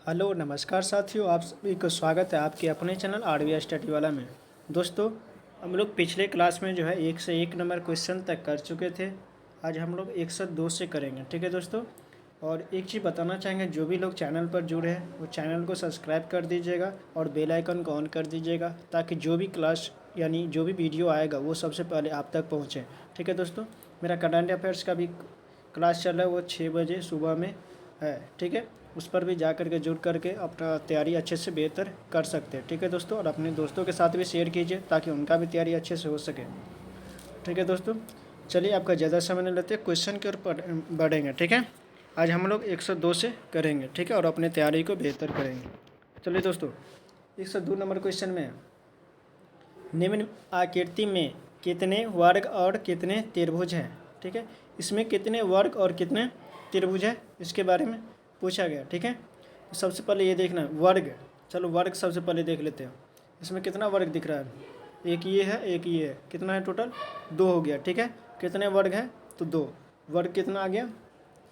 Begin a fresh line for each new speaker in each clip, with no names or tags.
Hello नमस्कार साथियों, आप सभी को स्वागत है आपके अपने चैनल आरबीआई स्टडी वाला में। दोस्तों, हम लोग पिछले क्लास में जो है 1 से 1 नंबर क्वेश्चन तक कर चुके थे। आज हम लोग 1 से 2 से करेंगे, ठीक है दोस्तों। और एक चीज़ बताना चाहेंगे, जो भी लोग चैनल पर जुड़े हैं वो चैनल को सब्सक्राइब कर दीजिएगा और बेल आइकन को ऑन कर दीजिएगा, ताकि जो भी क्लास यानी जो भी वीडियो आएगा वो सबसे पहले आप तक पहुँचे, ठीक है दोस्तों। मेरा करंट अफेयर्स का भी क्लास चल रहा है, वो 6 बजे सुबह में है, ठीक है। उस पर भी जा कर के जुड़ करके अपना तैयारी अच्छे से बेहतर कर सकते हैं, ठीक है दोस्तों। और अपने दोस्तों के साथ भी शेयर कीजिए ताकि उनका भी तैयारी अच्छे से हो सके, ठीक है दोस्तों। चलिए आपका ज़्यादा समय नहीं लेते, क्वेश्चन की ओर बढ़ेंगे, ठीक है। आज हम लोग 102 से करेंगे, ठीक है, और अपने तैयारी को बेहतर करेंगे। चलिए दोस्तों, 102 नंबर क्वेश्चन में निम्न आकृति में कितने वर्ग और कितने त्रिभुज हैं, ठीक है। इसमें कितने वर्ग और कितने त्रिभुज है इसके बारे में पूछा गया, ठीक है। तो सबसे पहले ये देखना वर्ग, चलो वर्ग सबसे पहले देख लेते हैं। इसमें कितना वर्ग दिख रहा है, एक ये है एक ये है, कितना है टोटल 2 हो गया, ठीक है। कितने वर्ग हैं तो 2, वर्ग कितना आ गया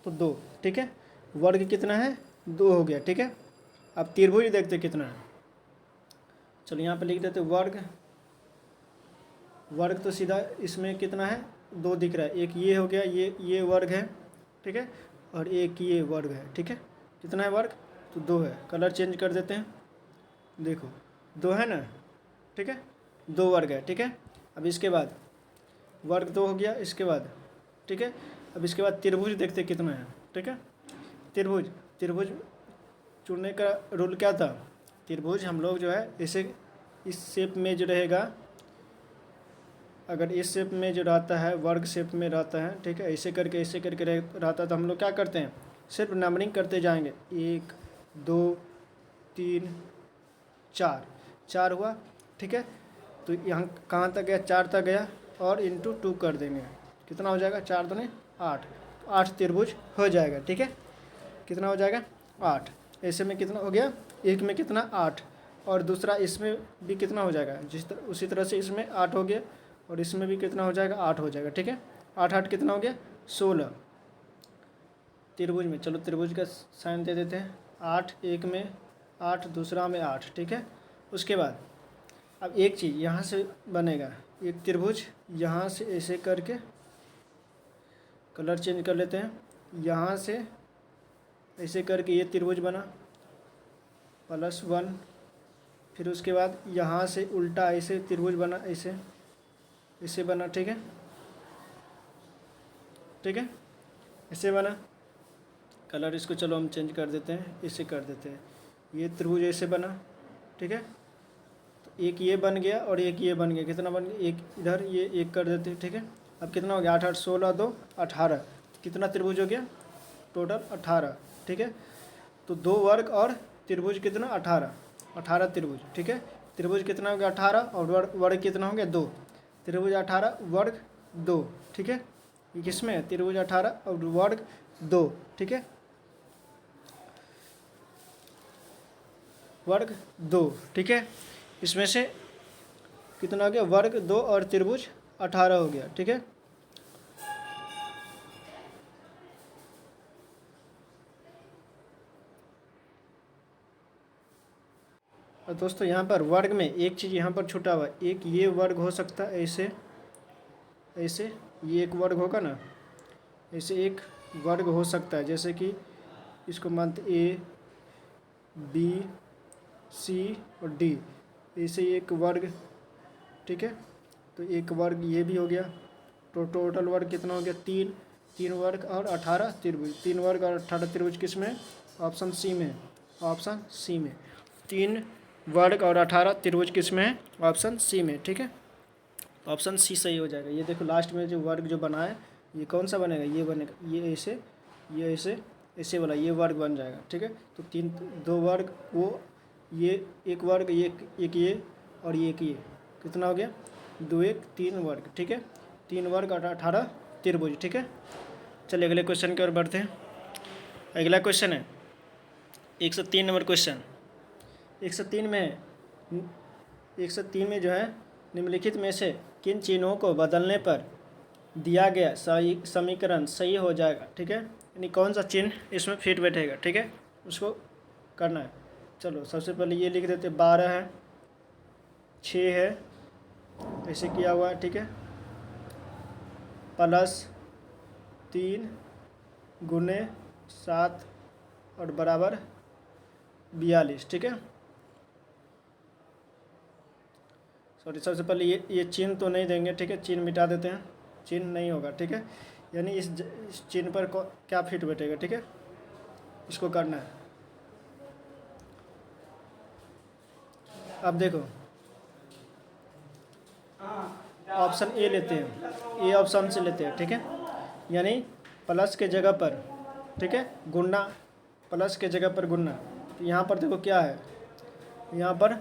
तो 2, ठीक है। वर्ग कितना है 2 हो गया, ठीक है। अब त्रिभुज देखते कितना है, चलो यहाँ पे लिख देते वर्ग। वर्ग तो सीधा इसमें कितना है 2 दिख रहा है, एक ये हो गया, ये वर्ग है, ठीक है, और एक ये वर्ग है, ठीक है। कितना है वर्ग तो 2 है। कलर चेंज कर देते हैं, देखो 2 है ना, ठीक है, 2 वर्ग है, ठीक है। अब इसके बाद वर्ग 2 हो गया, इसके बाद ठीक है। अब इसके बाद त्रिभुज देखते कितना है, ठीक है। त्रिभुज त्रिभुज चुनने का रूल क्या था, त्रिभुज हम लोग जो है इसे इस शेप में जो रहेगा, अगर इस शेप में जो रहता है वर्ग शेप में रहता है, ठीक है, ऐसे करके रहता है, तो हम लोग क्या करते हैं सिर्फ नंबरिंग करते जाएंगे, 1 2 3 4, 4 हुआ, ठीक है। तो यहाँ कहाँ तक गया 4 तक गया, और इंटू 2 कर देंगे, कितना हो जाएगा 4 दूनी 8, 8 त्रिभुज हो जाएगा, ठीक है। कितना हो जाएगा 8। ऐसे में कितना हो गया, एक में कितना 8, और दूसरा इसमें भी कितना हो जाएगा उसी तरह से इसमें 8 हो गया, और इसमें भी कितना हो जाएगा 8 हो जाएगा, ठीक है। 8 8 कितना हो गया 16 त्रिभुज में। चलो त्रिभुज का साइन दे देते हैं, 8 एक में 8, दूसरा में 8, ठीक है। उसके बाद अब एक चीज़ यहाँ से बनेगा, एक त्रिभुज यहाँ से ऐसे करके कलर चेंज कर लेते हैं, यहाँ से ऐसे करके ये त्रिभुज बना +1, फिर उसके बाद यहाँ से उल्टा ऐसे त्रिभुज बना, ऐसे ऐसे बना, ठीक है, ठीक है, ऐसे बना। कलर इसको चलो हम चेंज कर देते हैं, इसे कर देते हैं, ये त्रिभुज ऐसे बना, ठीक है। तो एक ये बन गया और एक ये बन गया, कितना बन गया, एक इधर ये एक कर देते हैं, ठीक है। अब कितना हो गया 8 8 16 2 18, कितना त्रिभुज हो गया टोटल 18, ठीक है। तो 2 वर्ग और त्रिभुज कितना 18, 18 त्रिभुज, ठीक है। त्रिभुज कितना हो गया 18 और वर्ग कितना हो गया 2, त्रिभुज 18 वर्ग 2, ठीक है। ये किसमें है त्रिभुज 18 और वर्ग 2, ठीक है, वर्ग 2, ठीक है। इसमें से कितना हो गया वर्ग 2 और त्रिभुज 18 हो गया, ठीक है। और दोस्तों यहाँ पर वर्ग में एक चीज़ यहाँ पर छूटा हुआ, एक ये वर्ग हो सकता है ऐसे ऐसे, ये एक वर्ग होगा ना, ऐसे एक वर्ग हो सकता है, जैसे कि इसको मानते A B C और D, ऐसे एक वर्ग, ठीक है। तो एक वर्ग ये भी हो गया, तो टोटल वर्ग कितना हो गया 3, 3 वर्ग और 18 त्रिभुज, 3 वर्ग और 18 त्रिभुज किस में, ऑप्शन सी में, ऑप्शन सी में 3 वर्ग और 18 त्रिभुज किस में है, ऑप्शन सी में, ठीक है। ऑप्शन सी सही हो जाएगा। ये देखो लास्ट में जो वर्ग जो बना है ये कौन सा बनेगा, ये बनेगा, ये ऐसे ये ऐसे ऐसे वाला ये वर्ग बन जाएगा, ठीक है। तो 2 वर्ग वो ये एक वर्ग, ये एक ये और ये एक ये, कितना हो गया 2 1 3 वर्ग, ठीक है। 3 वर्ग और 18 त्रिभुज, ठीक है। चलिए अगले क्वेश्चन की ओर बढ़ते हैं। अगला क्वेश्चन है 103 नंबर क्वेश्चन। 103 में जो है निम्नलिखित में से किन चिन्हों को बदलने पर दिया गया समीकरण सही हो जाएगा, ठीक है। यानी कौन सा चिन्ह इसमें फिट बैठेगा, ठीक है, उसको करना है। चलो सबसे पहले ये लिख देते, 12 है, 6 है, ऐसे किया हुआ है, ठीक है, प्लस 3 गुने 7 और बराबर 42, ठीक है। सॉरी, सबसे पहले ये चिन्ह तो नहीं देंगे, ठीक है, चिन्ह मिटा देते हैं, चिन्ह नहीं होगा, ठीक है, यानी इस चिन्ह पर क्या फिट बैठेगा, ठीक है, इसको करना है। अब देखो ऑप्शन ए लेते हैं, ए ऑप्शन से लेते हैं, ठीक है, यानी प्लस के जगह पर, ठीक है, गुणना, प्लस के जगह पर गुणना। तो यहाँ पर देखो क्या है, यहाँ पर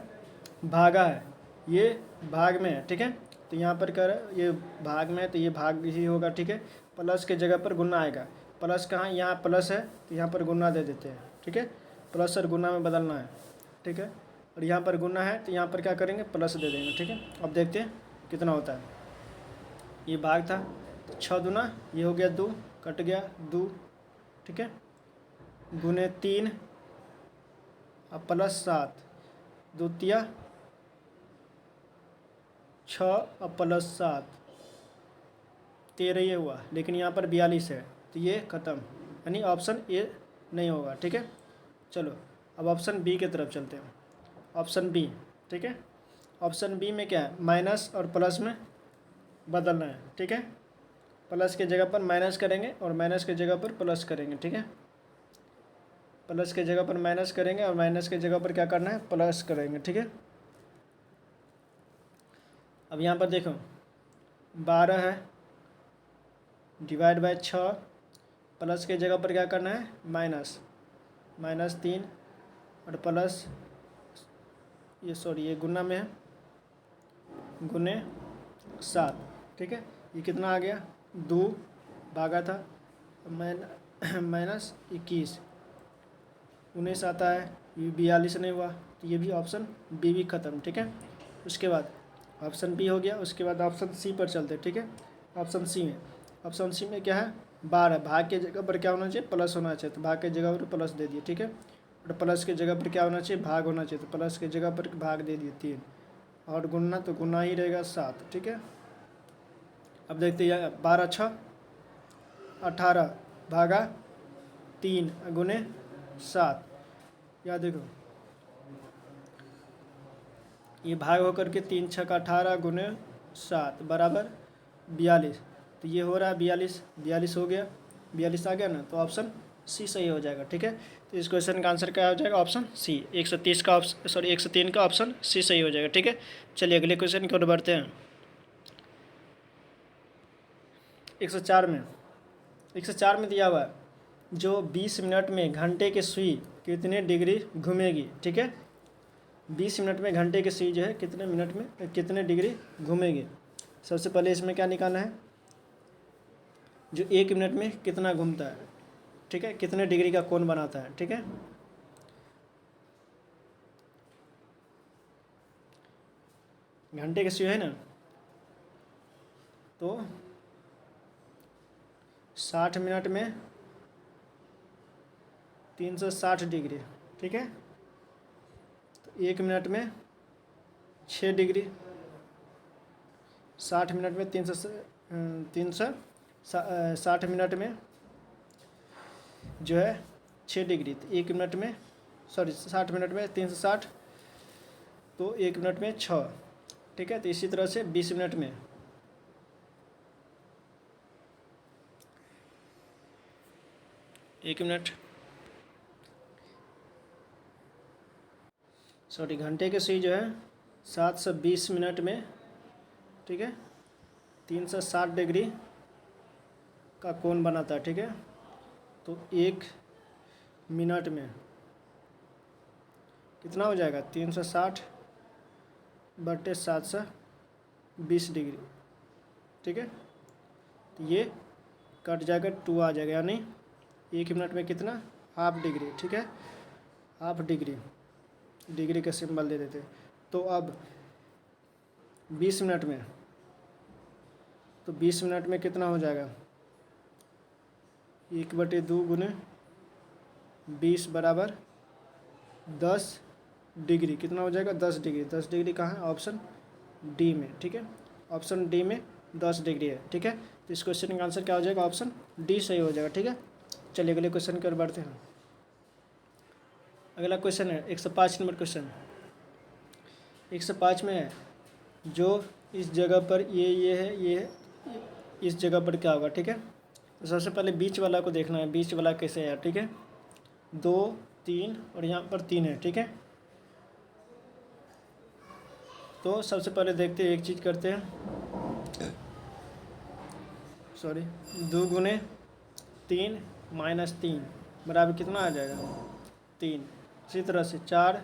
भागा है, ये भाग में है, ठीक है, तो यहाँ पर कर ये भाग में है तो ये भाग ही होगा, ठीक है, प्लस के जगह पर गुणा आएगा। प्लस कहाँ, यहाँ प्लस है तो यहाँ पर गुणा दे देते हैं, ठीक है, प्लस और गुणा में बदलना है, ठीक है, और यहाँ पर गुणा है तो यहाँ पर क्या करेंगे, प्लस दे देंगे, ठीक है। अब देखते हैं कितना होता है। ये भाग था, 6 दूना ये हो गया 2, कट गया 2, ठीक है, गुने 3 अब प्लस 7, 2 तिया 6 अब प्लस 7, 13 ये हुआ, लेकिन यहाँ पर 42 है तो ये ख़त्म, यानी ऑप्शन ए नहीं होगा, ठीक है। चलो अब ऑप्शन बी की तरफ चलते हैं। ऑप्शन बी, ठीक है, ऑप्शन बी में क्या है, माइनस और प्लस में बदलना है, ठीक है, प्लस के जगह पर माइनस करेंगे और माइनस के जगह पर प्लस करेंगे, ठीक है, प्लस के जगह पर माइनस करेंगे और माइनस के जगह पर क्या करना है, प्लस करेंगे, ठीक है। अब यहाँ पर देखो 12 है, डिवाइड बाय 6, प्लस के जगह पर क्या करना है, माइनस, -3 और प्लस ये सॉरी ये गुना में है, गुने 7, ठीक है, ये कितना आ गया, 2 भागा था, -21, 19 आता है, ये 42 नहीं हुआ तो ये भी ऑप्शन बी भी ख़त्म, ठीक है। उसके बाद ऑप्शन बी हो गया, उसके बाद ऑप्शन सी पर चलते हैं, ठीक है। ऑप्शन सी में, ऑप्शन सी में क्या है, 12, भाग के जगह पर क्या होना चाहिए, प्लस होना चाहिए, तो भाग के जगह पर प्लस दे दिए, ठीक है, और प्लस के जगह पर क्या होना चाहिए, भाग होना चाहिए, तो प्लस के जगह पर भाग दे दिए 3, और गुणना तो गुना ही रहेगा 7, ठीक है। अब देखते हैं 12 6 18 भागा 3 गुने 7, या देखो ये भाग होकर के 3 6 का 18 गुने 7 बराबर 42, तो ये हो रहा है 42 हो गया, 42 आ गया ना, तो ऑप्शन सी सही हो जाएगा, ठीक है। तो इस क्वेश्चन का आंसर क्या हो जाएगा, ऑप्शन सी, 130 का ऑप्शन, सॉरी 103 का ऑप्शन सी सही हो जाएगा, ठीक है। चलिए अगले क्वेश्चन की ओर बढ़ते हैं। 104 में, 104 में दिया हुआ है, जो 20 मिनट में घंटे की सुई कितने डिग्री घूमेगी, ठीक है, 20 मिनट में घंटे की सुई जो है कितने मिनट में कितने डिग्री घूमेगी। सबसे पहले इसमें क्या निकालना है, जो 1 मिनट में कितना घूमता है, ठीक है, कितने डिग्री का कोण बनाता है, ठीक है। घंटे की सुई है ना, तो 60 मिनट में 360 डिग्री, ठीक है, तो 1 मिनट में 6 डिग्री, 60 मिनट में 360 मिनट में जो है 6 डिग्री, तो 1 मिनट में, सॉरी 60 मिनट में 360, तो 1 मिनट में 6, ठीक है। तो इसी तरह से 20 मिनट में 1 मिनट, सॉरी घंटे की सुई जो है 720 मिनट में, ठीक है, 360 डिग्री का कोण बनाता है, ठीक है। तो 1 मिनट में कितना हो जाएगा, 360 बटे 720 डिग्री, ठीक है, तो ये कट जाएगा, 2 आ जाएगा, यानी 1 मिनट में कितना, हाफ डिग्री, ठीक है, हाफ डिग्री, डिग्री का सिंबल दे देते। तो अब 20 मिनट में, तो 20 मिनट में कितना हो जाएगा, 1/2 गुने 20 बराबर 10 डिग्री। कितना हो जाएगा? 10 डिग्री। 10 डिग्री कहाँ है? ऑप्शन डी में, ठीक है। ऑप्शन डी में 10 डिग्री है, ठीक है। तो इस क्वेश्चन का आंसर क्या हो जाएगा? ऑप्शन डी सही हो जाएगा, ठीक है। चलिए अगले क्वेश्चन की ओर बढ़ते हैं। अगला क्वेश्चन है 105 नंबर क्वेश्चन। 105 में है जो इस जगह पर ये है, ये है, इस जगह पर क्या होगा, ठीक है। तो सबसे पहले बीच वाला को देखना है, बीच वाला कैसे है, ठीक है। 2 3 और यहाँ पर 3 है, ठीक है। तो सबसे पहले देखते हैं, एक चीज़ करते हैं, सॉरी, 2 गुने 3 माइनस 3 बराबर कितना आ जाएगा? 3। इसी तरह से 4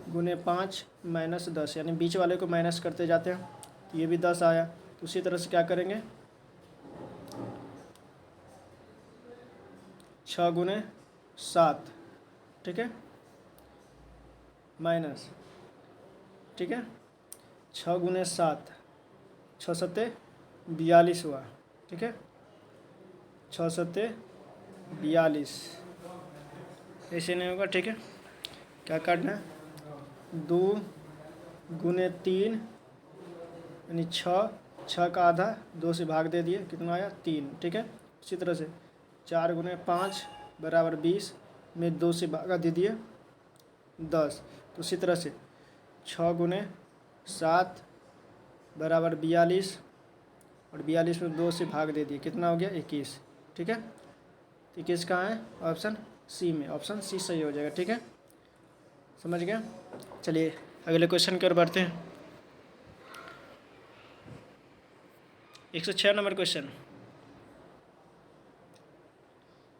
गुने 5 माइनस 10, यानी बीच वाले को माइनस करते जाते हैं, तो ये भी 10 आया। तो उसी तरह से क्या करेंगे? 6 गुने 7, ठीक है, माइनस, ठीक है, 6 गुने 7, 6 सत्ते 42 हुआ, ठीक है, 6 सत्ते 42, ऐसे नहीं होगा, ठीक है। क्या करना है? 2 गुने 3 यानी 6, 6 का आधा 2 से भाग दे दिए, कितना आया? 3, ठीक है। इसी तरह से 4 गुने 5 बराबर 20 में 2 से भागा दे दिए 10। तो इसी तरह से 6 गुने 7 बराबर 42 और 42 में 2 से भाग दे दिए, कितना हो गया? 21, ठीक है। 21 कहाँ है? ऑप्शन सी में, ऑप्शन सी सही हो जाएगा, ठीक है। समझ गया? चलिए अगले क्वेश्चन की ओर बढ़ते हैं। 106 नंबर क्वेश्चन।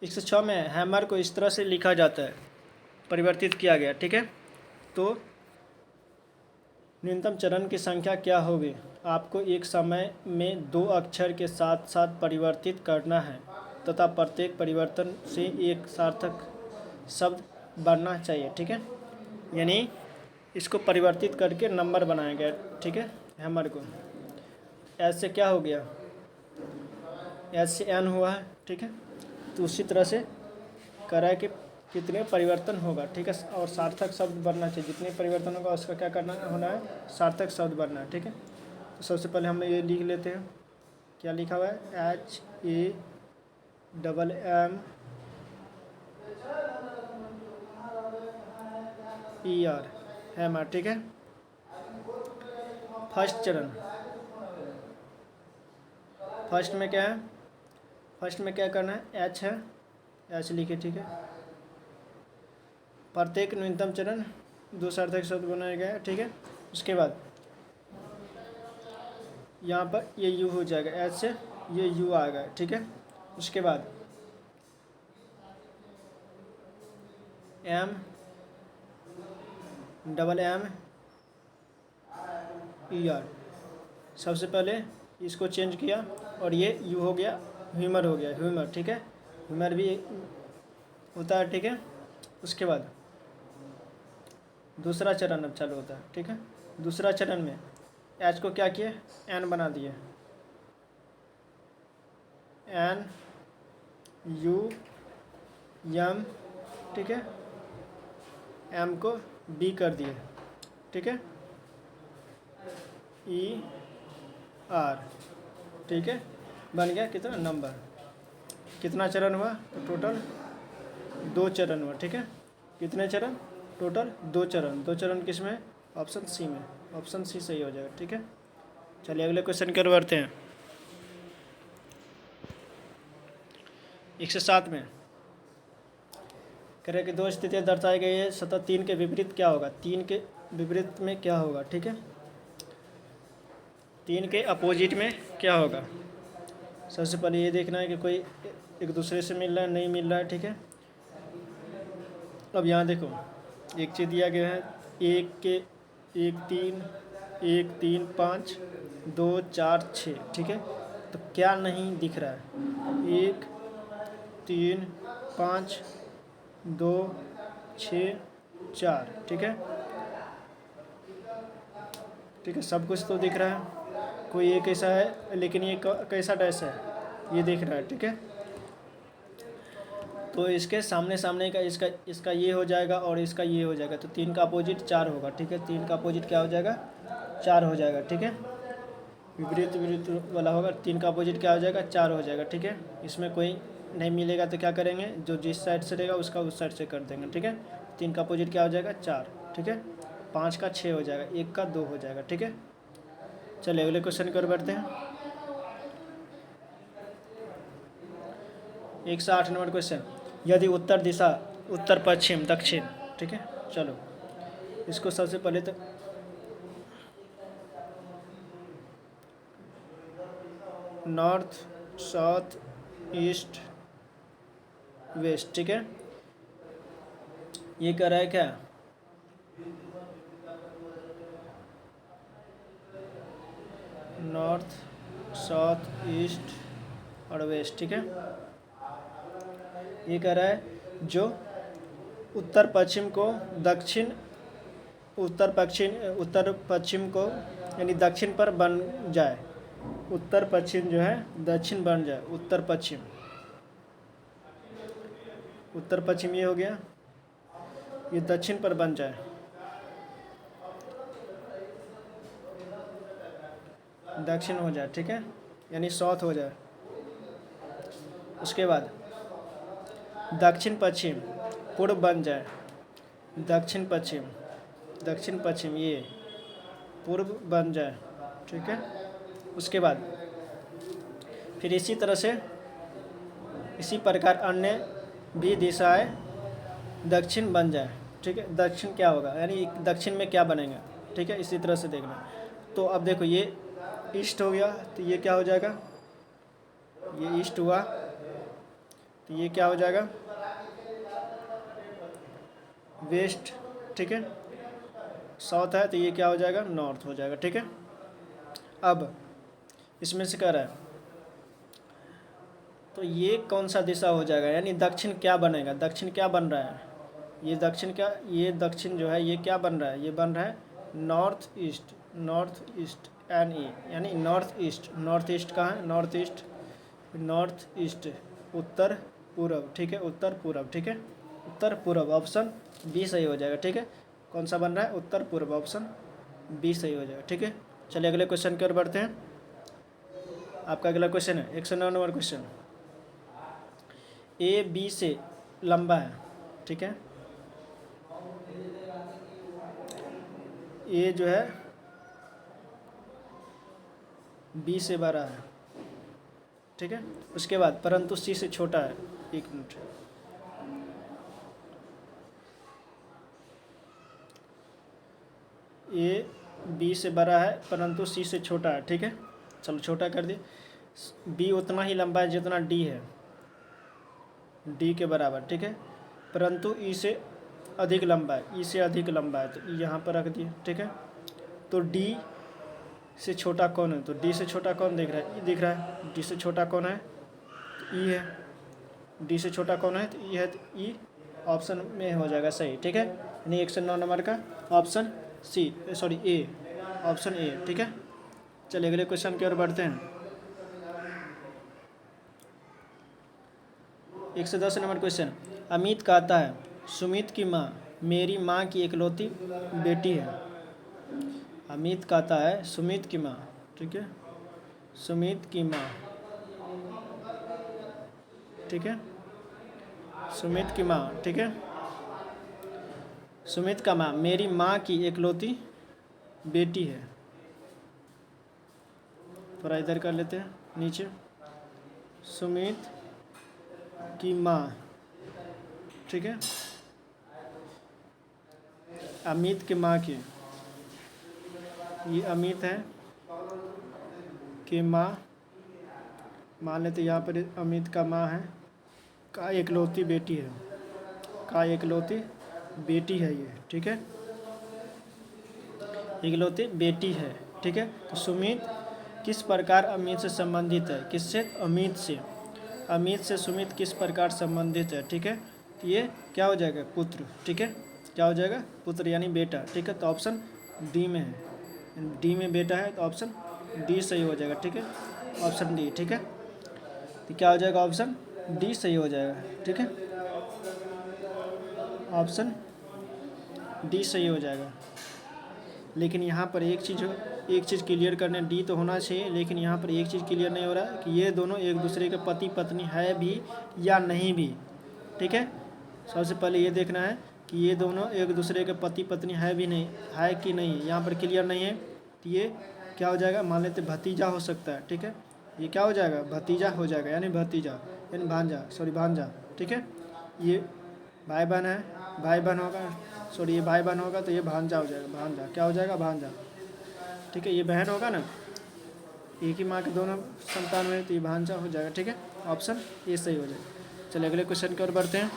106 में हैमर को इस तरह से लिखा जाता है, परिवर्तित किया गया, ठीक है। तो न्यूनतम चरण की संख्या क्या होगी? आपको एक समय में 2 अक्षर के साथ साथ परिवर्तित करना है तथा प्रत्येक परिवर्तन से एक सार्थक शब्द बनना चाहिए, ठीक है। यानी इसको परिवर्तित करके नंबर बनाया गया, ठीक है, हैमर को। एस से क्या हो गया? एस से एन हुआ है, ठीक है। तो उसी तरह से करा है कि कितने परिवर्तन होगा, ठीक है, और सार्थक शब्द बनना चाहिए। जितने परिवर्तन होगा उसका क्या करना होना है? सार्थक शब्द बनना है, ठीक है। तो सबसे पहले हम ये लिख लेते हैं, क्या लिखा हुआ है? HAMMER, हैमर, ठीक है। फर्स्ट चरण, फर्स्ट में क्या है? फर्स्ट में क्या करना है? एच है, एच लिखे, ठीक है। प्रत्येक न्यूनतम चरण 2 सार्थक शब्द बनाया गया है, ठीक है। उसके बाद यहाँ पर ये यू हो जाएगा, एच से ये यू आएगा, ठीक है। उसके बाद M double M E R, सबसे पहले इसको चेंज किया और ये यू हो गया, ह्यूमर हो गया, ह्यूमर, ठीक है। ह्यूमर भी होता है, ठीक है। उसके बाद दूसरा चरण अब चालू होता है, ठीक है। दूसरा चरण में एच को क्या किए? एन बना दिए, एन यू एम, ठीक है। एम को बी कर दिए, ठीक है, ई आर, ठीक है। बन गया कितना? नंबर। कितना चरण हुआ? तो टोटल 2 चरण हुआ, ठीक है। कितने चरण? टोटल 2 चरण। 2 चरण किस में? ऑप्शन सी में, ऑप्शन सी सही हो जाएगा, ठीक है। चलिए अगले क्वेश्चन की ओर बढ़ते हैं। 107 में कह रहे कि 2 स्थितियाँ दर्शाई गई है, सतह 3 के विपरीत क्या होगा? 3 के विपरीत में क्या होगा, ठीक है। 3 के अपोजिट में क्या होगा? सबसे पहले ये देखना है कि कोई एक दूसरे से मिल रहा है, नहीं मिल रहा है, ठीक है। अब यहाँ देखो, एक चीज़ दिया गया है, 1 3 5 2 4 6, ठीक है। तो क्या नहीं दिख रहा है? 1 3 5 2 6 4, ठीक है, ठीक है। सब कुछ तो दिख रहा है, कोई एक ऐसा है लेकिन ये कैसा डैश है, ये दिख रहा है, ठीक है। तो इसके सामने सामने का इसका इसका ये हो जाएगा और इसका ये हो जाएगा, तो 3 का अपोजिट 4 होगा, ठीक है। 3 का अपोजिट क्या हो जाएगा, 4 हो जाएगा, ठीक है। विपरीत विपरीत वाला होगा, 3 का अपोजिट क्या हो जाएगा, 4 हो जाएगा, ठीक है। इसमें कोई नहीं मिलेगा तो क्या करेंगे, जो जिस साइड से रहेगा उसका उस साइड से कर देंगे, ठीक है। 3 का अपोजिट क्या हो जाएगा, 4, ठीक है। 5 का 6 हो जाएगा, 1 का 2 हो जाएगा, ठीक है। चलिए अगले क्वेश्चन की ओर बढ़ते हैं। 108 नंबर क्वेश्चन, यदि उत्तर दिशा उत्तर पश्चिम दक्षिण, ठीक है। चलो इसको सबसे पहले तो नॉर्थ साउथ ईस्ट वेस्ट, ठीक है। ये कह रहा है क्या, नॉर्थ साउथ ईस्ट और वेस्ट, ठीक है। ये कह रहा है जो उत्तर पश्चिम को दक्षिण उत्तर पश्चिम को यानी दक्षिण पर बन जाए, उत्तर पश्चिम जो है दक्षिण बन जाए, उत्तर पश्चिम ये हो गया, ये दक्षिण पर बन जाए, दक्षिण हो जाए, ठीक है, यानी साउथ हो जाए। उसके बाद दक्षिण पश्चिम पूर्व बन जाए, दक्षिण पश्चिम ये पूर्व बन जाए, ठीक है। उसके बाद फिर इसी तरह से इसी प्रकार अन्य भी दिशाएं दक्षिण बन जाए, ठीक है। दक्षिण क्या होगा, यानी दक्षिण में क्या बनेगा, ठीक है। इसी तरह से देखना। तो अब देखो ये ईस्ट हो गया, तो ये क्या हो जाएगा, ये ईस्ट हुआ, तो ये क्या हो जाएगा, वेस्ट, ठीक है। साउथ है तो ये क्या हो जाएगा, नॉर्थ हो जाएगा, ठीक है। अब इसमें से कह रहा है तो ये कौन सा दिशा हो जाएगा, यानी दक्षिण क्या बनेगा, दक्षिण क्या बन रहा है, ये दक्षिण जो है ये क्या बन रहा है, ये बन रहा है नॉर्थ ईस्ट एन ई, यानी नॉर्थ ईस्ट कहाँ है, नॉर्थ ईस्ट उत्तर पूर्व, ठीक है, उत्तर पूर्व, ठीक है। उत्तर पूर्व ऑप्शन बी सही हो जाएगा, ठीक है। कौन सा बन रहा है, उत्तर पूर्व, ऑप्शन बी सही हो जाएगा, ठीक है। चलिए अगले क्वेश्चन की ओर बढ़ते हैं। आपका अगला क्वेश्चन है 109 नंबर क्वेश्चन, ए बी से लंबा है, ठीक है। ए जो है बी से बड़ा है, ठीक है। उसके बाद परंतु सी से छोटा है, एक मिनट, ए बी से बड़ा है परंतु सी से छोटा है, ठीक है। चलो छोटा कर दिए, बी उतना ही लंबा है जितना डी है, डी के बराबर, ठीक है। परंतु ई से अधिक लंबा है, ई से अधिक लंबा है, तो ई यहाँ पर रख दिए, ठीक है। तो डी से छोटा कौन है, तो डी से छोटा कौन दिख रहा है, ई दिख रहा है। डी से छोटा कौन है, तो ई है। डी से छोटा कौन है, तो ई है, तो ई ऑप्शन में हो जाएगा सही, ठीक है। यानी 109 नंबर का option C, sorry A, option A, ठीक है। चलिए अगले क्वेश्चन की ओर बढ़ते हैं। 110 नंबर क्वेश्चन, अमित कहता है सुमित की माँ मेरी माँ की इकलौती बेटी है। अमित कहता है सुमित की माँ, ठीक है, सुमित की माँ, ठीक है, सुमित की माँ, ठीक है। सुमित का माँ मेरी माँ की इकलौती बेटी है। थोड़ा इधर कर लेते हैं नीचे, सुमित की माँ, ठीक है, अमित की माँ की, ये अमित है कि माँ, मान लेते यहाँ पर अमित का माँ है, का इकलौती बेटी है, का इकलौती बेटी है ये, ठीक है, इकलौती बेटी है, ठीक है। तो सुमित किस प्रकार अमित से संबंधित है, किससे, अमित से, अमित से सुमित किस प्रकार संबंधित है, ठीक है। तो ये क्या हो जाएगा, पुत्र, ठीक है, क्या हो जाएगा, पुत्र यानी बेटा, ठीक है। तो ऑप्शन डी में है, डी में बेटा है, तो ऑप्शन डी सही हो जाएगा, ठीक है, ऑप्शन डी, ठीक है। तो क्या हो जाएगा, ऑप्शन डी सही हो जाएगा, ठीक है। ऑप्शन डी सही हो जाएगा। लेकिन यहाँ पर एक चीज़ क्लियर करने, डी तो होना चाहिए, लेकिन यहाँ पर एक चीज़ क्लियर नहीं हो रहा है कि ये दोनों एक दूसरे के पति पत्नी है भी या नहीं भी। ठीक है, सबसे पहले ये देखना है कि ये दोनों एक दूसरे के पति पत्नी है भी नहीं, है कि नहीं, यहाँ पर क्लियर नहीं है। तो ये क्या हो जाएगा, मान लेते भतीजा हो सकता है। ठीक है, ये क्या हो जाएगा, भतीजा हो जाएगा, यानी भतीजा यानी भांजा। ठीक है, ये भाई बहन है, भाई बहन होगा, ये भाई बहन होगा तो ये भांजा हो जाएगा, भांजा क्या हो जाएगा, भांजा। ठीक है, ये बहन होगा ना, एक ही माँ के दोनों संतान में, तो ये भांजा हो जाएगा। ठीक है, ऑप्शन ये सही हो जाएगा। चलिए अगले क्वेश्चन की ओर बढ़ते हैं।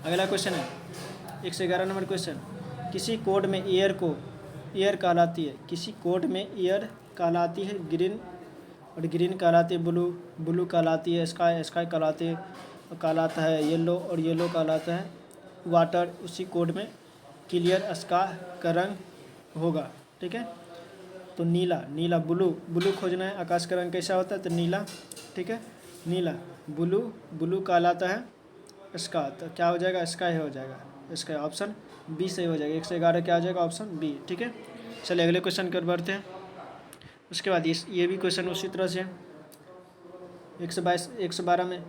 अगला क्वेश्चन है 111 नंबर क्वेश्चन। किसी कोड में एयर कहलाती है, किसी कोड में एयर कहलाती है ग्रीन, और ग्रीन कहलाती है ब्लू कहलाती है स्काई कहलाता है येलो, और येलो कहलाता है वाटर। उसी कोड में क्लियर स्काई का रंग होगा। ठीक है, तो नीला ब्लू खोजना है, आकाश का रंग कैसा होता है, तो नीला। ठीक है, नीला ब्लू कहलाता है स्काई, तो क्या हो जाएगा, स्काई हो जाएगा, इसका ऑप्शन बी सही हो जाएगा। 111 क्या हो जाएगा, ऑप्शन बी। ठीक है, चलिए अगले क्वेश्चन की ओर बढ़ते हैं। उसके बाद ये भी क्वेश्चन उसी तरह से 112 में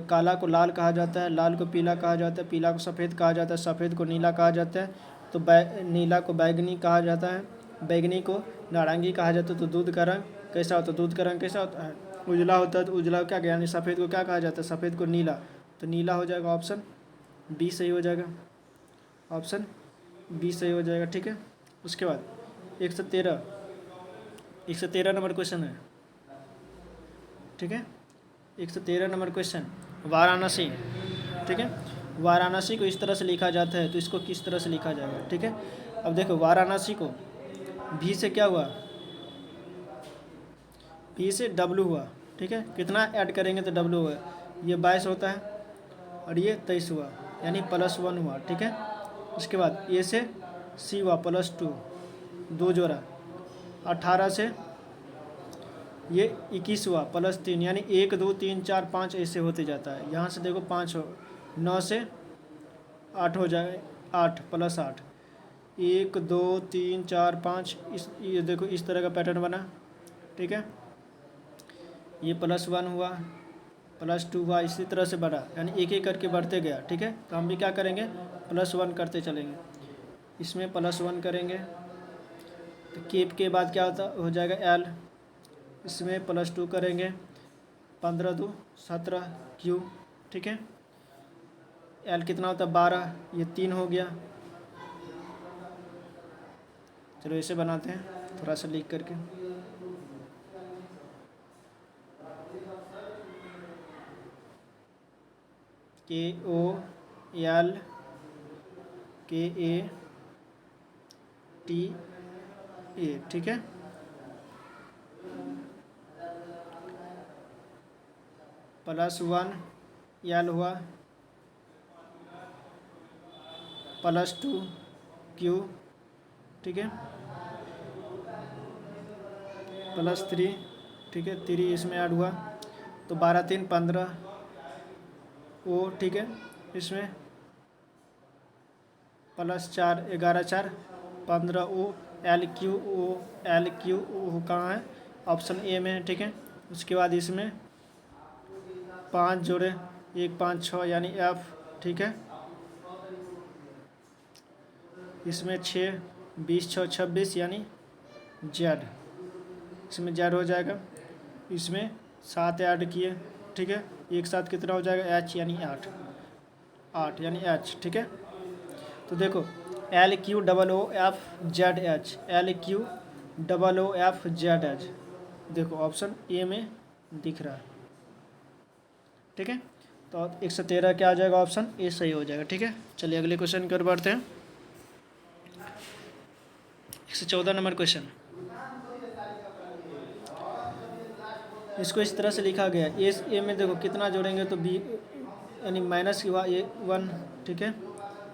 काला को लाल कहा जाता है, लाल को पीला कहा जाता है, पीला को सफ़ेद कहा जाता है, सफ़ेद को नीला कहा जाता है, तो नीला को बैगनी कहा जाता है, बैगनी को नारंगी कहा जाता है। तो दूध का रंग कैसा होता है, दूध का रंग कैसा होता है, उजला होता है। तो उजला क्या, यानी सफ़ेद को क्या कहा जाता है, सफ़ेद को नीला, तो नीला हो जाएगा, ऑप्शन बी सही हो जाएगा, ऑप्शन बी सही हो जाएगा। ठीक है, उसके बाद 113 नंबर क्वेश्चन है। ठीक है, 113 नंबर क्वेश्चन, वाराणसी। ठीक है, वाराणसी को इस तरह से लिखा जाता है, तो इसको किस तरह से लिखा जाएगा। ठीक है, अब देखो वाराणसी को भी से क्या हुआ, भी से डब्लू हुआ। ठीक है, कितना ऐड करेंगे तो डब्लू हुआ, ये 22 होता है और ये 23 हुआ, यानी +1 हुआ। ठीक है, उसके बाद ए से सी हुआ +2, 2 जोड़ा, 18 से ये 21 हुआ +3, यानी 1 2 3 4 5 ऐसे होते जाता है। यहाँ से देखो 5 हो, 9 से 8 हो जाए, 8 +8, 1 2 3 4 5, ये देखो इस तरह का पैटर्न बना। ठीक है, ये +1 हुआ, +2 हुआ, इसी तरह से बढ़ा, यानी एक एक करके बढ़ते गया। ठीक है, तो हम भी क्या करेंगे, +1 करते चलेंगे, इसमें +1 करेंगे, तो केप के बाद क्या हो जाएगा एल, इसमें +2 करेंगे, 15 2 17 क्यू। ठीक है, एल कितना होता है 12, ये 3 हो गया। चलो इसे बनाते हैं थोड़ा सा लिख करके, KOLKATA। ठीक है, +1 एल हुआ, +2 क्यू। ठीक है, +3। ठीक है, 3 इसमें ऐड हुआ, तो 12 3 15 ओ। ठीक है, इसमें +4 11 4 15 ओ, एल क्यू ओ कहाँ है, ऑप्शन ए में है। ठीक है, उसके बाद इसमें 5 जोड़े, 1 5 6, यानी एफ। ठीक है, इसमें 6 20 6 26, यानी जेड, इसमें जेड हो जाएगा। इसमें 7 ऐड किए। ठीक है, एक साथ कितना हो जाएगा, एच, यानी 8 यानी एच। ठीक है, तो देखो LQOOFZH, LQOOFZH, देखो ऑप्शन ए में दिख रहा है। ठीक है, तो 113 क्या आ जाएगा, ऑप्शन ए सही हो जाएगा। ठीक है, चलिए अगले क्वेश्चन की ओर बढ़ते हैं। 114 नंबर क्वेश्चन, इसको इस तरह से लिखा गया, ए में देखो कितना जोड़ेंगे तो बी, यानी माइनस हुआ A1। ठीक है,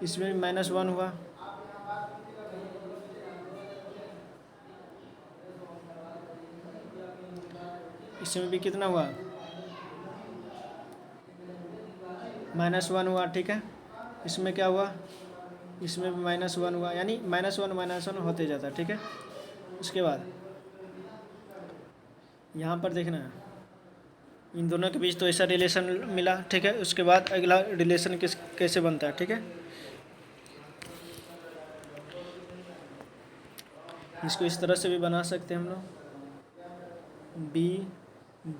इसमें भी -1 हुआ, इसमें भी कितना हुआ -1 हुआ, ठीक है। इसमें क्या हुआ, इसमें भी -1 हुआ, यानी -1 होते जाता है, ठीक है। उसके बाद यहाँ पर देखना है, इन दोनों के बीच तो ऐसा रिलेशन मिला, ठीक है। उसके बाद अगला रिलेशन कैसे बनता है, ठीक है। इसको इस तरह से भी बना सकते हैं हम लोग, बी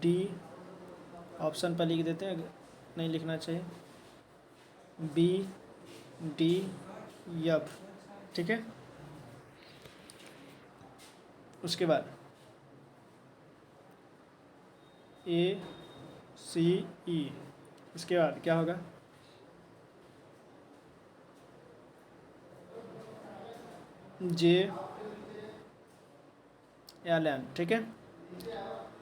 डी, ऑप्शन पर लिख देते हैं, नहीं लिखना चाहिए, बी डी एफ, ठीक है। उसके बाद ए सी ई, इसके बाद क्या होगा, जे एल एन, ठीक है।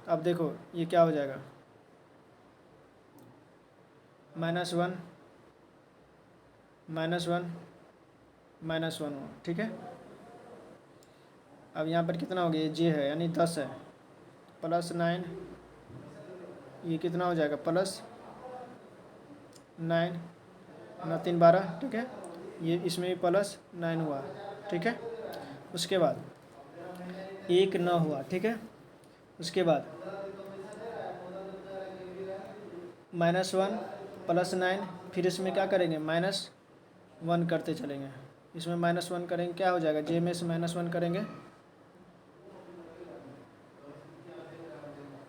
अब देखो ये क्या हो जाएगा, -1 -1 हो, ठीक है। अब यहाँ पर कितना हो गया, ये जे है यानी 10 है, +9, ये कितना हो जाएगा, +9, 9 3 12, ठीक है। ये इसमें भी +9 हुआ, ठीक है। उसके बाद 1 9 हुआ, ठीक है। उसके बाद -1 +9, फिर इसमें क्या करेंगे, -1 करते चलेंगे, इसमें -1 करेंगे, क्या हो जाएगा, जे में से -1 करेंगे,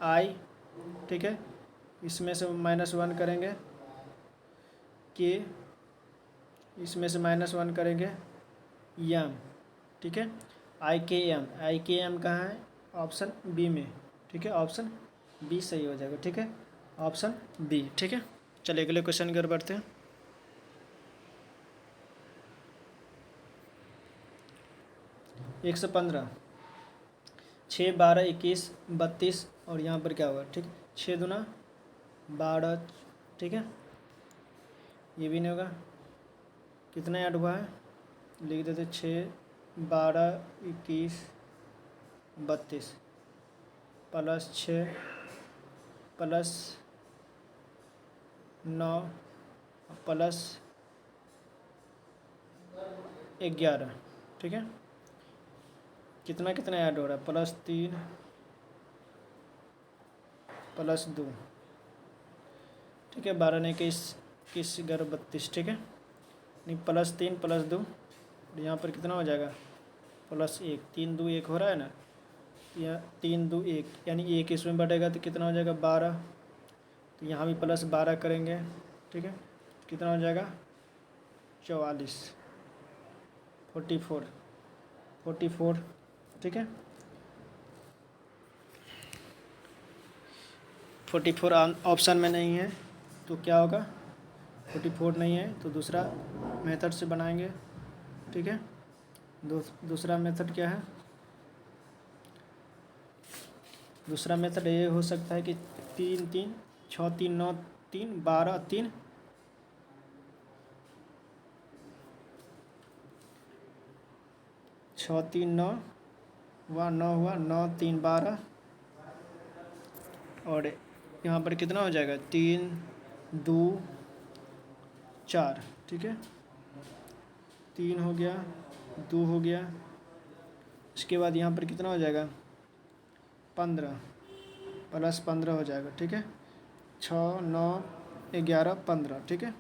आई, ठीक है। इसमें से -1 करेंगे, के, इसमें से -1 करेंगे, एम, ठीक है। आई के एम कहाँ है, ऑप्शन बी में, ठीक है। ऑप्शन बी सही हो जाएगा, ठीक है, ऑप्शन बी, ठीक है। चलिए अगले क्वेश्चन की ओर बढ़ते हैं। 115, 6 12 21 32, और यहाँ पर क्या होगा, ठीक, 6 दूना 12, ठीक है। ये भी नहीं होगा, कितना ऐड हुआ है, लिख देते 6 12 21 32 +6 +9 +11, ठीक है। कितना कितना ऐड हो रहा है, +3 +2, ठीक है। 12 ने 21 11 32, ठीक है। नहीं, +3 +2, यहाँ पर कितना हो जाएगा, +1, 3 2 1 हो रहा है ना, या 3 2 1, यानी 1 इसमें बढ़ेगा तो कितना हो जाएगा, 12, तो यहाँ भी +12 करेंगे, ठीक है। कितना हो जाएगा, 44 44, ठीक है। 44 ऑप्शन में नहीं है तो क्या होगा, 44 नहीं है तो दूसरा मेथड से बनाएंगे, ठीक है। दूसरा मेथड क्या है, दूसरा मेथड ये हो सकता है कि 3 3 6 3 9 3 12 3, 6 3 9 हुआ, 9 हुआ, 9 3 12, और यहाँ पर कितना हो जाएगा, 3 2 4, ठीक है। 3 हो गया, 2 हो गया, इसके बाद यहाँ पर कितना हो जाएगा, 15 +15 हो जाएगा, ठीक है। 6 9 11 15, ठीक है,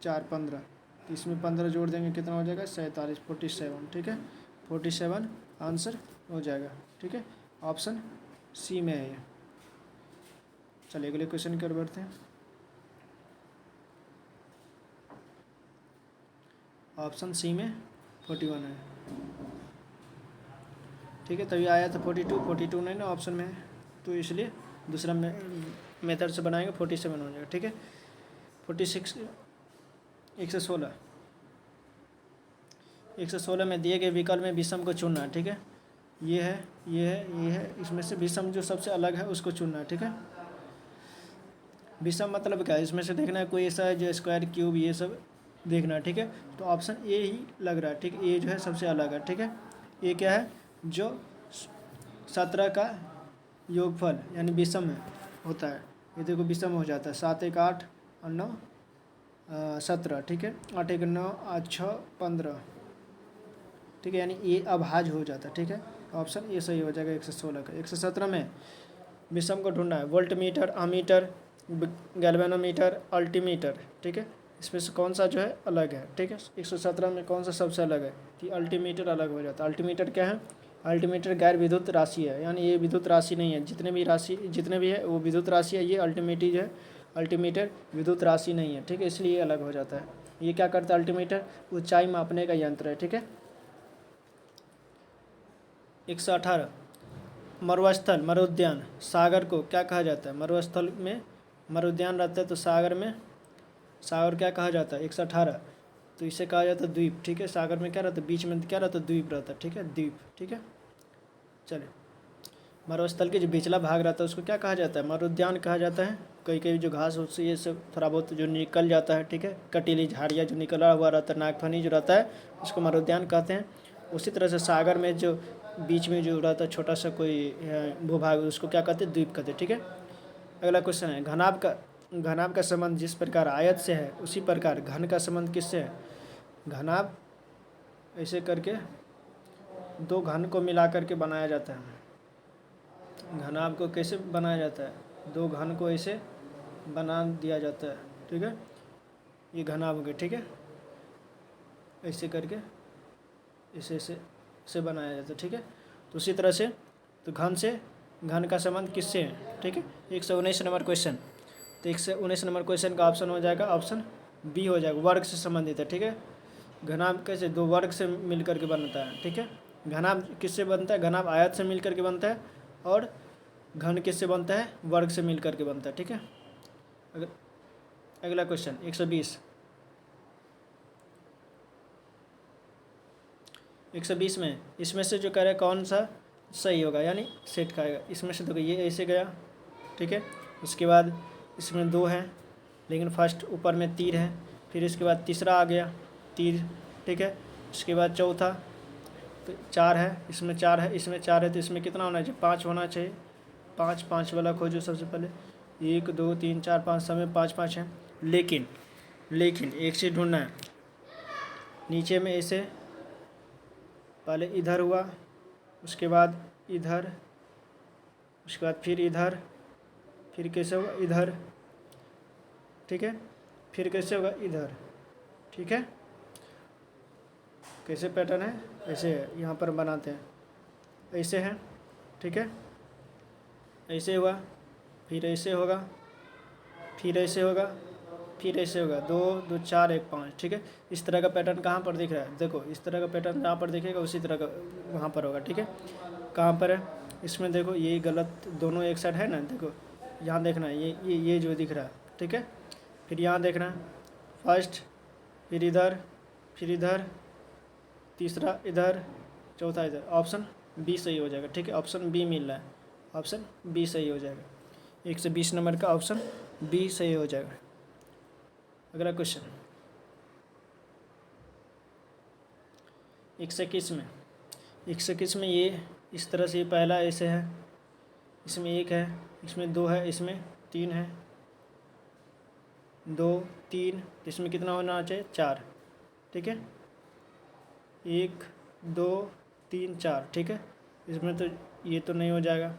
4 15, तो इसमें 15 जोड़ देंगे, कितना हो जाएगा, 47 47, ठीक है। 47 आंसर हो जाएगा, ठीक है। ऑप्शन सी में है ये। चलिए अगले क्वेश्चन की ओर बढ़ते हैं। ऑप्शन सी में 41 है, ठीक है। तभी आया था 42 नहीं ना ऑप्शन में है, तो इसलिए दूसरा मेथड से बनाएंगे, 47 हो जाएगा, ठीक है। 46 116 में दिए गए विकल्प में विषम को चुनना है, ठीक है। ये है, इसमें से विषम जो सबसे अलग है उसको चुनना है, ठीक है। विषम मतलब क्या है, इसमें से देखना है कोई ऐसा है जो स्क्वायर क्यूब ये सब देखना है, ठीक है। तो ऑप्शन ए ही लग रहा है, ठीक है। ए जो है सबसे अलग है, ठीक है। ए क्या है, जो 17 का योगफल यानी विषम है होता है, ये देखो विषम हो जाता है, 7 1 8 और 9 17, ठीक है। 8 1 9, 8 6 15, ठीक है, यानी ये अभाज्य हो जाता है, ठीक है। ऑप्शन ए सही हो जाएगा 116 का। 117 में विषम को ढूंढना है, volt meter, ammeter, galvanometer, altimeter, ठीक है। इसमें से कौन सा जो है अलग है, ठीक है। 117 में कौन सा सबसे अलग है, कि अल्टीमीटर अलग हो जाता है। अल्टीमीटर क्या है, अल्टीमीटर गैर विद्युत राशि है, यानी ये विद्युत राशि नहीं है। जितने भी है वो विद्युत राशि है, ये अल्टीमीटर विद्युत राशि नहीं है, ठीक है, इसलिए ये अलग हो जाता है। ये क्या करता है, अल्टीमीटर ऊंचाई मापने का यंत्र है, ठीक है। 118 मरुस्थल, मरुद्यान, सागर को क्या कहा जाता है। मरुस्थल में मरुद्यान रहता है, तो सागर क्या कहा जाता है। 118 तो इसे कहा जाता है द्वीप, ठीक है। सागर में क्या रहता है, बीच में क्या रहता है, द्वीप रहता है, ठीक है, द्वीप, ठीक है। चलिए, मरुस्थल के जो बिचला भाग रहता है उसको क्या कहा जाता है, मरुद्यान कहा जाता है। कई कई जो घास उससे ये सब थोड़ा बहुत जो निकल जाता है, ठीक है, कटीली झाड़ियाँ जो निकला हुआ रहता है, नागफनी जो रहता है, उसको मरुद्यान कहते हैं। उसी तरह से सागर में जो बीच में जो रहता है छोटा सा कोई भूभाग, उसको क्या कहते हैं, द्वीप कहते हैं, ठीक है। अगला क्वेश्चन है, घनाभ का संबंध जिस प्रकार आयत से है उसी प्रकार घन का संबंध किससे है। घनाभ ऐसे करके दो घन को मिला करके बनाया जाता है। घनाभ को कैसे बनाया जाता है, दो घन को ऐसे बना दिया जाता है, ठीक है। ये घनाभ हो गया, ठीक है, ऐसे करके इसे बनाया जाता है, ठीक है। तो उसी तरह से तो घन का संबंध किससे है, ठीक है। 119 नंबर क्वेश्चन, तो 119 नंबर क्वेश्चन का ऑप्शन हो जाएगा ऑप्शन बी हो जाएगा, वर्ग से संबंधित है, ठीक है। घनाभ कैसे, दो वर्ग से मिल करके बनता है, ठीक है। घनाभ किससे बनता है, घनाभ आयत से मिल करके बनता है, और घन किससे बनता है, वर्ग से मिल करके बनता है, ठीक है। अगला क्वेश्चन 120 में इसमें से जो कह रहे कौन सा सही होगा, यानी सेट खाएगा। इसमें से देखो ये ऐसे गया, ठीक है। उसके बाद इसमें 2 है, लेकिन फर्स्ट ऊपर में तीर है, फिर इसके बाद तीसरा आ गया तीर, ठीक है। उसके बाद चौथा तो 4 है, इसमें 4 है, इसमें 4 है, तो इसमें कितना होना चाहिए, 5 होना चाहिए। 5 वाला खोजो सबसे पहले, 1 2 3 4 5 सब में 5 है। लेकिन एक चीज़ ढूंढना है, नीचे में ऐसे पहले इधर हुआ, उसके बाद इधर, उसके बाद फिर इधर, फिर कैसे होगा इधर, ठीक है, फिर कैसे होगा इधर, ठीक है। कैसे पैटर्न है, ऐसे है, यहाँ पर बनाते हैं, ऐसे है, ठीक है, ऐसे हुआ, फिर ऐसे होगा, फिर ऐसे होगा, फिर ऐसे होगा, 2 2 4 1 5, ठीक है। इस तरह का पैटर्न कहाँ पर दिख रहा है, देखो इस तरह का पैटर्न जहाँ पर दिखेगा उसी तरह का वहाँ पर होगा, ठीक है। कहाँ पर है, इसमें देखो ये गलत, दोनों एक साइड है ना, देखो यहाँ देखना है, ये जो दिख रहा है, ठीक है। फिर यहाँ देखना है, फर्स्ट, फिर इधर, तीसरा इधर, चौथा इधर, ऑप्शन बी सही हो जाएगा, ठीक है। ऑप्शन बी मिल रहा है, ऑप्शन बी सही हो जाएगा। 120 नंबर का ऑप्शन बी सही हो जाएगा। अगला क्वेश्चन 121 में ये इस तरह से, ये पहला ऐसे है, इसमें 1 है, इसमें 2 है, इसमें 3 है, 2 3, इसमें कितना होना चाहिए, 4, ठीक है। 1 2 3 4, ठीक है। इसमें तो ये तो नहीं हो जाएगा,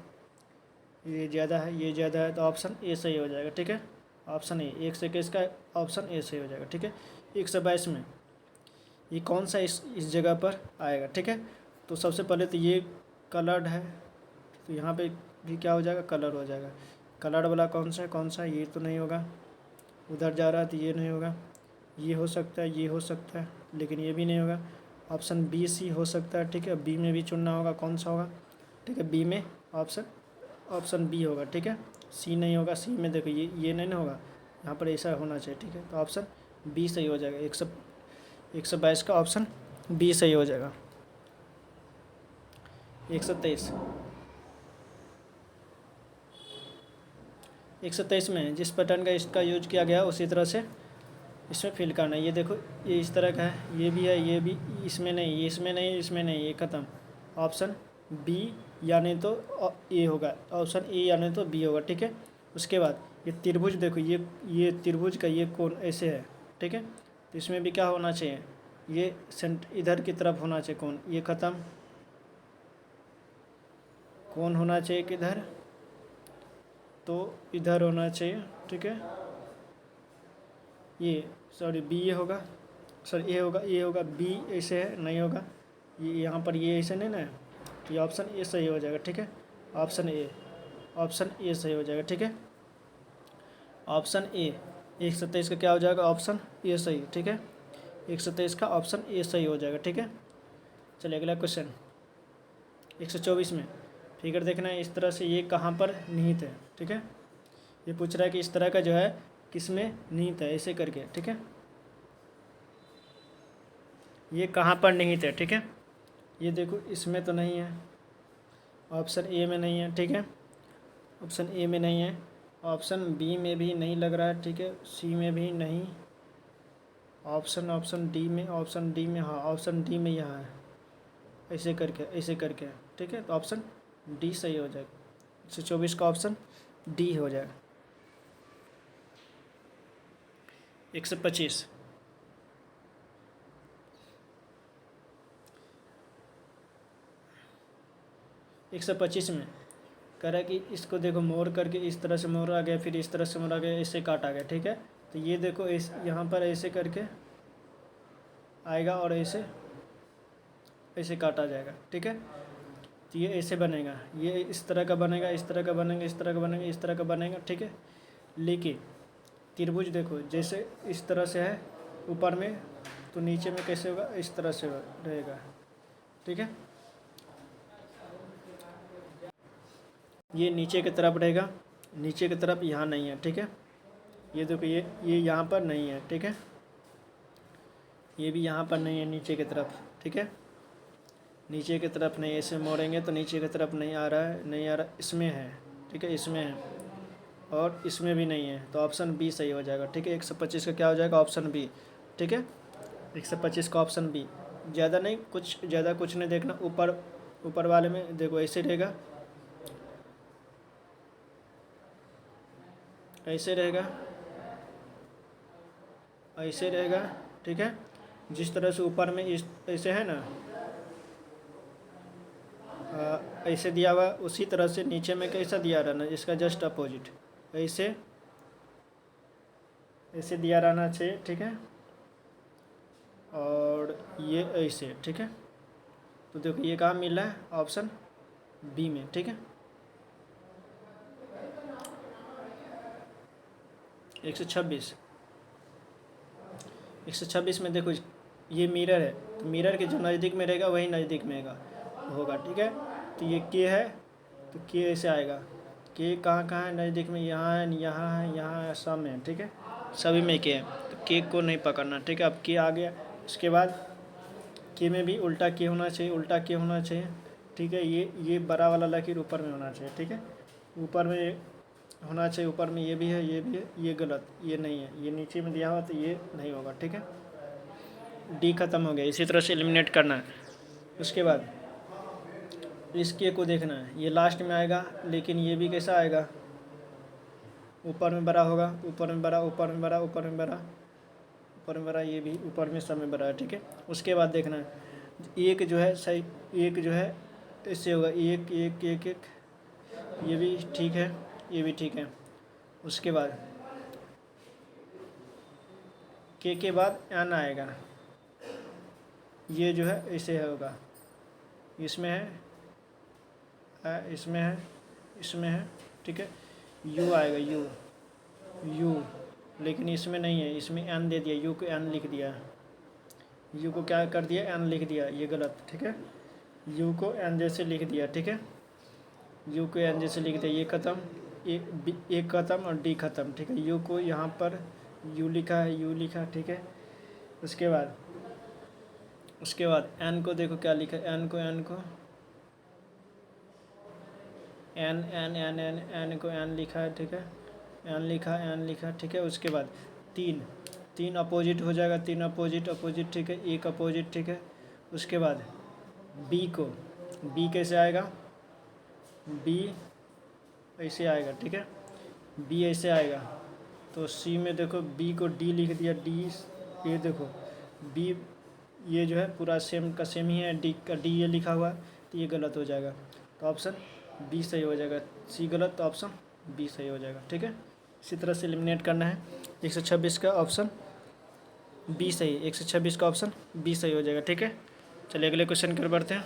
ये ज़्यादा है, ये ज़्यादा है, तो ऑप्शन ए सही हो जाएगा, ठीक है। ऑप्शन ए, 121 का ऑप्शन ए सही हो जाएगा, ठीक है। 122 में ये कौन सा इस जगह पर आएगा, ठीक है। तो सबसे पहले तो ये कलर्ड है, तो यहाँ पे भी क्या हो जाएगा, कलर हो जाएगा। कलर्ड वाला कौन सा, ये तो नहीं होगा, उधर जा रहा है तो ये नहीं होगा, ये हो सकता है, ये हो सकता है, लेकिन ये भी नहीं होगा। ऑप्शन बी सी हो सकता है, ठीक है। बी में भी चुनना होगा कौन सा होगा, ठीक है। बी में ऑप्शन बी होगा, ठीक है। सी नहीं होगा, सी में देखो ये नहीं ना होगा, यहाँ पर ऐसा होना चाहिए, ठीक है। तो ऑप्शन बी सही हो जाएगा। 122 का ऑप्शन बी सही हो जाएगा। 123 में जिस पैटर्न का इसका यूज किया गया उसी तरह से इसमें फिल करना है। ये देखो ये इस तरह का है, ये भी है, ये भी, इसमें नहीं, ये इसमें नहीं, इसमें नहीं, ये ख़त्म। ऑप्शन बी या नहीं तो ए होगा, ऑप्शन ए या नहीं तो बी होगा, ठीक है। उसके बाद ये त्रिभुज देखो, ये त्रिभुज का ये कोण ऐसे है, ठीक है। तो इसमें भी क्या होना चाहिए, ये इधर की तरफ होना चाहिए कौन, ये ख़त्म, कौन होना चाहिए किधर, तो इधर होना चाहिए, ठीक है। ये सॉरी बी ये होगा, सॉरी ए होगा, ये होगा बी ऐसे है नहीं होगा, ये यहाँ पर ये ऐसे नहीं ना है, तो ये ऑप्शन ए सही हो जाएगा, ठीक है। ऑप्शन ए सही हो जाएगा, ठीक है। ऑप्शन ए 127 का क्या हो जाएगा, ऑप्शन ए सही, ठीक है। 127 का ऑप्शन ए सही हो जाएगा, ठीक है। चलिए अगला क्वेश्चन 124 में फिगर देखना है, इस तरह से ये कहाँ पर निहित है, ठीक है। ये पूछ रहा है कि इस तरह का जो है किस में निहित है, ऐसे करके, ठीक है। ये कहाँ पर निहित है, ठीक है। ये देखो इसमें तो नहीं है, ऑप्शन ए में नहीं है, ठीक है। ऑप्शन ए में नहीं है, ऑप्शन बी में भी नहीं लग रहा है, ठीक है। सी में भी नहीं, ऑप्शन डी में हाँ, ऑप्शन डी में यहाँ है, ऐसे करके, ठीक है। तो ऑप्शन डी सही हो जाएगा, 124 का ऑप्शन डी हो जाएगा। 125 125 में कह रहा है कि इसको देखो मोड़ करके इस तरह से मोड़ आ गया, फिर इस तरह से मोड़ आ गया, ऐसे काटा गया, ठीक है। तो ये देखो इस यहाँ पर ऐसे करके आएगा और ऐसे काटा जाएगा, ठीक है। तो ये ऐसे बनेगा, ये इस तरह का बनेगा, इस तरह का बनेगा, इस तरह का बनेगा, इस तरह का बनेगा, ठीक है। लेकिन त्रिभुज देखो जैसे इस तरह से है ऊपर में, तो नीचे में कैसे होगा, इस तरह से रहेगा, ठीक है। ये नीचे की तरफ रहेगा, नीचे की तरफ यहाँ नहीं है, ठीक है। ये देखो ये यहाँ पर नहीं है, ठीक है। ये भी यहाँ पर नहीं है नीचे की तरफ, ठीक है। नीचे की तरफ नहीं, ऐसे मोड़ेंगे तो नीचे की तरफ नहीं आ रहा, इसमें है, ठीक है, इसमें है और इसमें भी नहीं है, तो ऑप्शन बी सही हो जाएगा, ठीक है। 125 का क्या हो जाएगा, ऑप्शन बी, ठीक है। 125 का ऑप्शन बी, ज़्यादा नहीं, ज़्यादा कुछ नहीं देखना, ऊपर वाले में देखो ऐसे रहेगा, ऐसे रहेगा, ठीक है। जिस तरह से ऊपर में इस ऐसे है ना, ऐसे दिया हुआ, उसी तरह से नीचे में कैसा दिया रहना, इसका जस्ट अपोजिट ऐसे दिया रहना चाहिए, ठीक है। और ये ऐसे, ठीक है। तो देखो ये कहाँ मिल रहा है, ऑप्शन बी में, ठीक है। 126 में देखो ये मिरर है, तो मिरर के जो नज़दीक में रहेगा वही नज़दीक में होगा, ठीक है। तो ये के है, तो के ऐसे आएगा, के कहाँ है नज़दीक में, यहाँ है, सब में, ठीक है, सभी में के है, तो के को नहीं पकड़ना, ठीक है। अब के आ गया, उसके बाद के में भी उल्टा के होना चाहिए, ठीक है। ये बड़ा वाला लकीर ऊपर में होना चाहिए, ठीक है, ऊपर में होना चाहिए, ऊपर में ये भी है, ये गलत, ये नहीं है, ये नीचे में दिया हुआ तो ये नहीं होगा, ठीक है। डी खत्म हो गया, इसी तरह से एलिमिनेट करना है। उसके बाद इस के को देखना है, ये लास्ट में आएगा, लेकिन ये भी कैसा आएगा, ऊपर में बड़ा होगा, ऊपर में बड़ा, ये भी ऊपर में सब में बड़ा है, ठीक है। उसके बाद देखना है, एक जो है सही, एक जो है ऐसे होगा, एक, ये भी ठीक है, ये भी ठीक है। उसके बाद के बाद एन आएगा, ये जो है ऐसे होगा, इसमें है, ठीक है। यू आएगा, यू लेकिन इसमें नहीं है, इसमें एन दे दिया, यू को एन लिख दिया, यू को क्या कर दिया, एन लिख दिया, ये गलत, ठीक है। यू को एन जैसे लिख दिया, ठीक है, यू को एन जैसे लिख दिया, ये ख़त्म, एक ख़त्म और डी ख़त्म, ठीक है। यू को यहाँ पर यू लिखा है, ठीक है। उसके बाद एन को देखो क्या लिखा है, एन को एन को एन लिखा है, ठीक है, एन लिखा, ठीक है। उसके बाद तीन अपोजिट हो जाएगा, तीन अपोजिट, ठीक है, एक अपोजिट, ठीक है। उसके बाद बी कैसे आएगा, बी ऐसे आएगा, ठीक है, बी ऐसे आएगा, तो सी में देखो बी को डी लिख दिया, डी, ये देखो बी, ये जो है पूरा सेम का सेम ही है, डी का डी ये लिखा हुआ है, तो ये गलत हो जाएगा, तो ऑप्शन बी सही हो जाएगा। सी गलत तो ऑप्शन बी सही हो जाएगा। ठीक है, इसी तरह से एलिमिनेट करना है। 126 का ऑप्शन बी सही, 126 का ऑप्शन बी सही हो जाएगा। ठीक है, चलिए अगले क्वेश्चन की ओर बढ़ते हैं।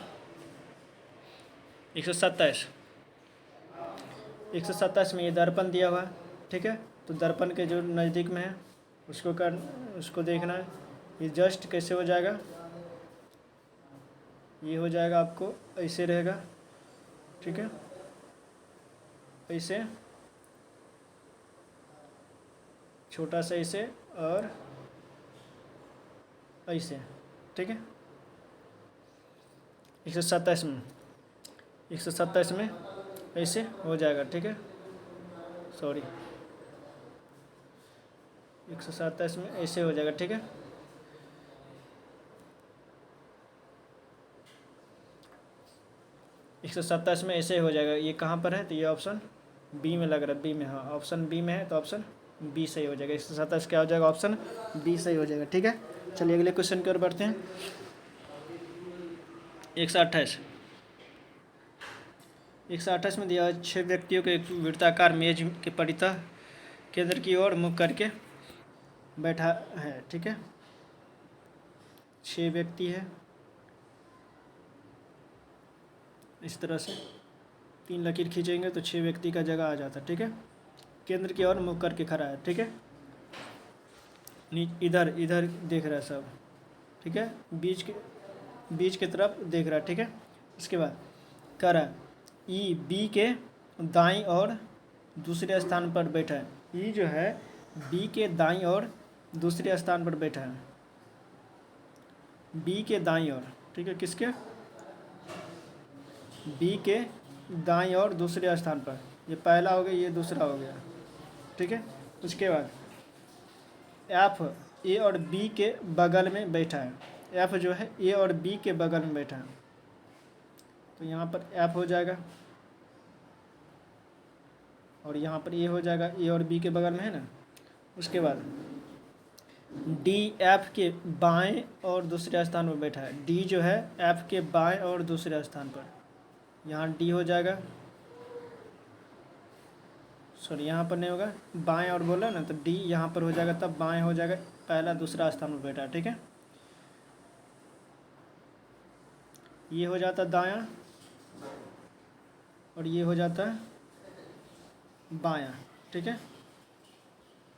127, 127 में ये दर्पण दिया हुआ है। ठीक है, तो दर्पण के जो नज़दीक में है उसको देखना है। ये जस्ट कैसे हो जाएगा, ये हो जाएगा आपको ऐसे रहेगा। ठीक है, ऐसे छोटा सा ऐसे और ऐसे। ठीक है, 127 में, 127 में ऐसे हो जाएगा। ठीक है, सॉरी 127 में ऐसे हो जाएगा। ठीक है, एक 127 में ऐसे हो जाएगा। ये कहाँ पर है, तो ये ऑप्शन बी में लग रहा है, बी में, हाँ ऑप्शन बी में है, तो ऑप्शन बी सही हो जाएगा। 127 क्या हो जाएगा, ऑप्शन बी सही हो जाएगा। ठीक है, चलिए अगले क्वेश्चन की ओर बढ़ते हैं। 128, 128 में दिया 6 व्यक्तियों को एक वृत्ताकार मेज के परितः केंद्र की ओर मुख करके बैठा है। ठीक है, 6 व्यक्ति है, इस तरह से 3 लकीर खींचेंगे तो 6 व्यक्ति का जगह आ जाता है। ठीक है, केंद्र की ओर मुख करके खड़ा है। ठीक है, इधर इधर देख रहा है सब। ठीक है, बीच की तरफ देख रहा है। ठीक है, इसके बाद कह रहा है ई बी के दाईं और दूसरे स्थान पर बैठा है। ई जो है बी के दाईं और दूसरे स्थान पर बैठा है, बी के दाईं ओर। ठीक है, किसके, बी के दाईं और दूसरे स्थान पर। ये पहला हो गया, ये दूसरा हो गया। ठीक है, उसके बाद एफ ए और बी के बगल में बैठा है। एफ जो है ए और बी के बगल में बैठा है, तो यहाँ पर एफ हो जाएगा और यहाँ पर ए हो जाएगा, ए और बी के बगल में है ना। उसके बाद डी एफ के बाएं और दूसरे स्थान पर बैठा है। डी जो है एफ के बाएं और दूसरे स्थान पर, यहाँ डी हो जाएगा, सॉरी यहाँ पर नहीं होगा, बाएं और बोला ना, तो डी यहाँ पर हो जाएगा, तब बाएं हो जाएगा, पहला दूसरा स्थान पर बैठा है। ठीक है, ये हो जाता दायां और ये हो जाता बायां। ठीक है,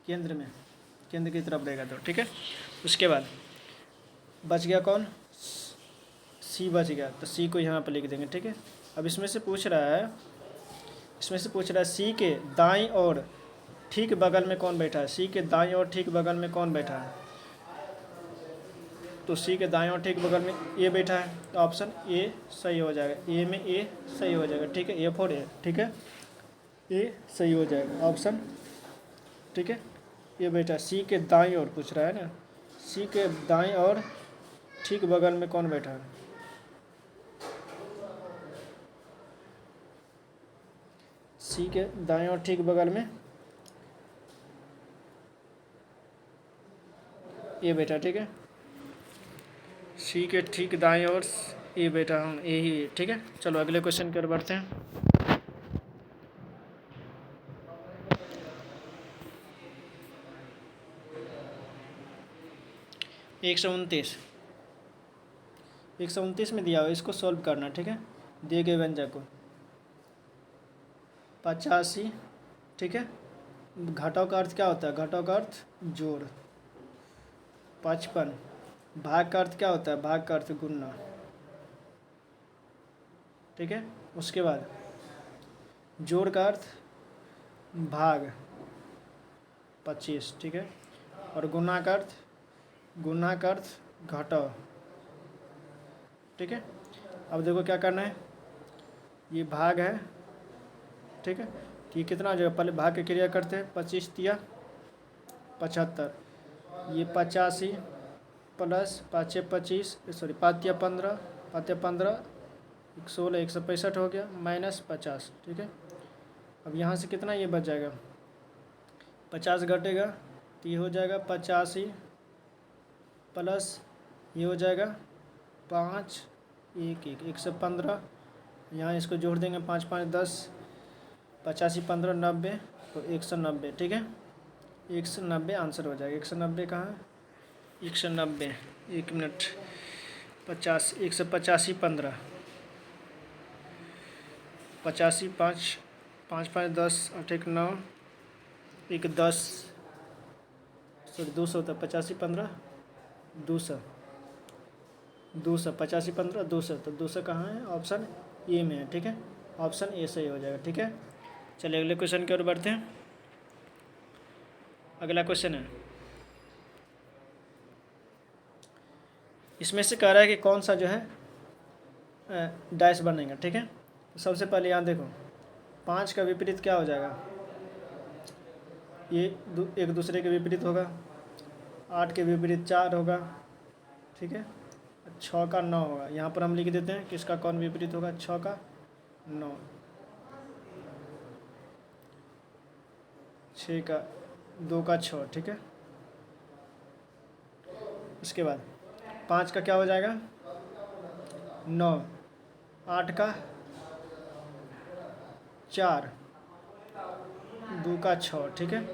केंद्र में, केंद्र की तरफ रहेगा तो। ठीक है, उसके बाद बच गया कौन, सी बच गया, तो सी को यहाँ पर लिख देंगे। ठीक है, अब इसमें से पूछ रहा है सी के दाईं और ठीक बगल में कौन बैठा है। सी के दाईं और ठीक बगल में कौन बैठा है, तो सी के दाईं और ठीक बगल में ए बैठा है, तो ऑप्शन ए सही हो जाएगा। ए में ए सही हो जाएगा। ठीक है, ए फॉर ए। ठीक है, ए सही हो जाएगा ऑप्शन। ठीक है, ये बैठा सी के दाईं ओर पूछ रहा है ना, सी के दाईं और ठीक बगल में कौन बैठा है, सी के दाएं और ठीक बगल में ये बैठा। ठीक है, सी के ठीक दाएं और ये बैठा, हम ए ही। ठीक है, चलो अगले क्वेश्चन की ओर बढ़ते हैं। 129, 129 में दिया हुआ, इसको सॉल्व करना। ठीक है, दिए गए व्यंजक को 85। ठीक है, घटाव का अर्थ क्या होता है, घटाव का अर्थ जोड़। 55, भाग का अर्थ क्या होता है, भाग का अर्थ गुणना। ठीक है, उसके बाद जोड़ का अर्थ भाग 25। ठीक है, और गुणा का अर्थ घटाव। ठीक है, अब देखो क्या करना है, ये भाग है। ठीक है, कि कितना हो जाएगा, पहले भाग की क्रिया करते हैं। 25 तिया 75, ये 85 प्लस 5 25, सॉरी 5 तिया 15, 5 तिया 15, 16, 165 हो गया, माइनस 50। ठीक है, अब यहाँ से कितना ये बच जाएगा, 50 घटेगा तो ये हो जाएगा 85 प्लस ये हो जाएगा 5 1 1 115। यहाँ इसको जोड़ देंगे 5 5 10, 85 15 90 तो 190। ठीक है, 190 आंसर हो जाएगा। 190 कहाँ है? 190, 1 मिनट। 50 185 15, 85 5 5 5 10 8 1 9 1 10 सॉरी 200 होता है। 85 15 200, 200 85 15 200 तो 200 कहाँ है? ऑप्शन ए में है। ठीक है, ऑप्शन ए सही हो जाएगा। ठीक है, चलिए अगले क्वेश्चन की ओर बढ़ते हैं। अगला क्वेश्चन है, इसमें से कह रहा है कि कौन सा जो है डैश बनेगा। ठीक है, तो सबसे पहले यहाँ देखो 5 का विपरीत क्या हो जाएगा? ये एक दूसरे के विपरीत होगा। 8 के विपरीत 4 होगा। ठीक है, 6 का 9 होगा। यहाँ पर हम लिख देते हैं किसका कौन विपरीत होगा? 6 का 9, 6 का 2 का 6। ठीक है, इसके बाद 5 का क्या हो जाएगा? 9, 8 का 4, 2 का 6। ठीक है,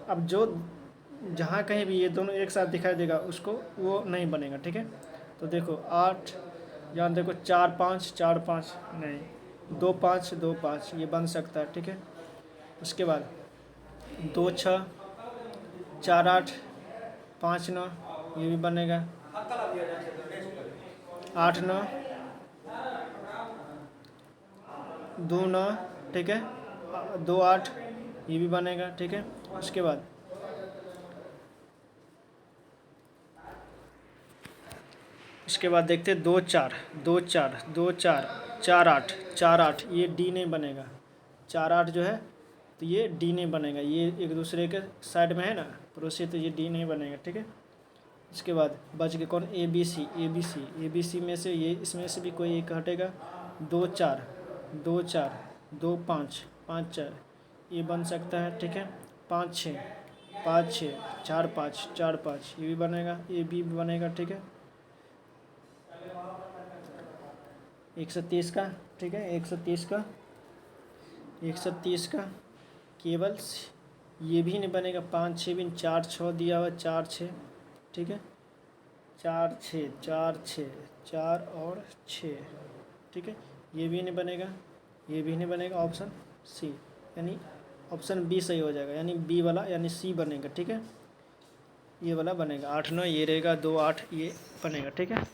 अब जो जहाँ कहीं भी ये दोनों एक साथ दिखाई देगा उसको वो नहीं बनेगा। ठीक है, तो देखो 8, यहाँ देखो 4 5 4 5 नहीं, 2 5 2 5 ये बन सकता है। ठीक है, उसके बाद 2 6 4 8 5 9 ये भी बनेगा। 8 9 2 9। ठीक है, 2 8 ये भी बनेगा। ठीक है, उसके बाद देखते हैं 2 4 2 4 2 4 4 8 4 8 ये डी नहीं बनेगा। 4 8 जो है तो ये डी नहीं बनेगा, ये एक दूसरे के साइड में है ना पड़ोसी, तो ये डी नहीं बनेगा। ठीक है, इसके बाद बच के कौन? A B C. A B C में से ये इसमें से भी कोई एक हटेगा। 2 4 2 4 2 5 5 4 ये बन सकता है। ठीक है, 5 6 5 6 4 5 4 5 ये भी बनेगा, ए बी भी बनेगा। ठीक है, 130 का। ठीक है, 130 का केवल ये भी नहीं बनेगा। 5 6 भी 4 6 दिया हुआ 4 6। ठीक है, 4 6 4 6 4 और 6। ठीक है, ये भी नहीं बनेगा, ये भी नहीं बनेगा। ऑप्शन सी यानी ऑप्शन बी सही हो जाएगा, यानी बी वाला यानी सी बनेगा। ठीक है, ये वाला बनेगा। 8 9 ये रहेगा, 2 8 ये बनेगा। ठीक है,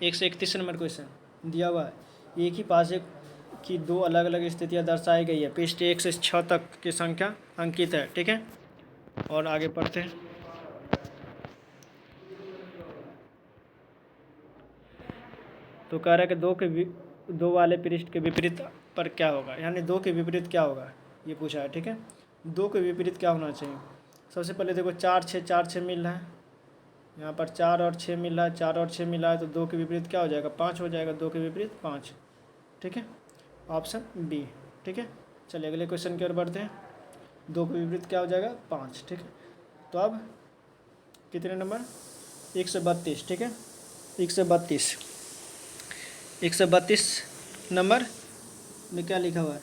131 नंबर क्वेश्चन दिया हुआ है। एक ही पासे की दो अलग अलग स्थितियां दर्शाई गई है। पृष्ठ 1 से 6 तक की संख्या अंकित है। ठीक है, और आगे पढ़ते हैं। तो कह रहा है कि दो वाले पृष्ठ के विपरीत पर क्या होगा, यानी 2 के विपरीत क्या होगा ये पूछा है। ठीक है, 2 के विपरीत क्या होना चाहिए? सबसे पहले देखो 4 6 मिल रहा है, यहाँ पर 4 और 6 मिल रहा है, 4 और 6 मिला है तो 2 के विपरीत क्या हो जाएगा? 5 हो जाएगा। 2 के विपरीत 5। ठीक है, ऑप्शन बी। ठीक है, चलिए अगले क्वेश्चन की ओर बढ़ते हैं। 2 के विपरीत क्या हो जाएगा? 5। ठीक है, तो अब कितने नंबर? 132। ठीक है, 132 नंबर में क्या लिखा हुआ है?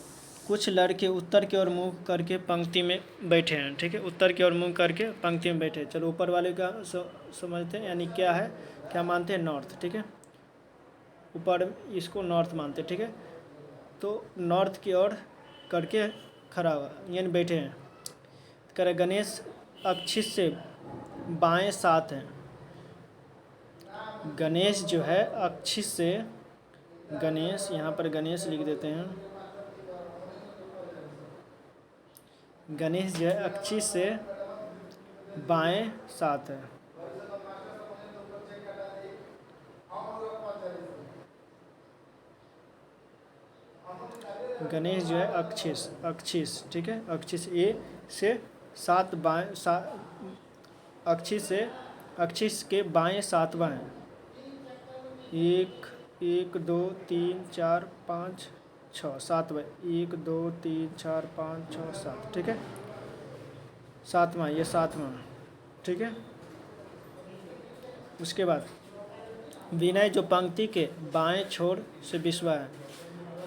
कुछ लड़के उत्तर की ओर मुँह करके पंक्ति में बैठे हैं। ठीक है, उत्तर की ओर मुँह करके पंक्ति में बैठे हैं। चलो ऊपर वाले का समझते हैं, यानी क्या है, क्या मानते हैं? नॉर्थ। ठीक है, ऊपर इसको नॉर्थ मानते हैं। ठीक है, तो नॉर्थ की ओर करके खड़ा हुआ यानी बैठे हैं। कह रहे गणेश अक्षिस से बाएं 7 हैं। गणेश जो है अक्षिस से, गणेश यहाँ पर गणेश लिख देते हैं। गणेश जो है अक्षिस से बाएं 7 है। गणेश जो है अक्षिस। ठीक है, अक्षिस ए से 7 बाएं अक्षिस के बाएं 7वां है। 1 1 2 3 4 5 छः, 7 बाई 1 2 3 4 5 6 7, ठीक है। 7वां, ये 7वां, ठीक है। उसके बाद विनय जो पंक्ति के बाएं छोर से 20वां है,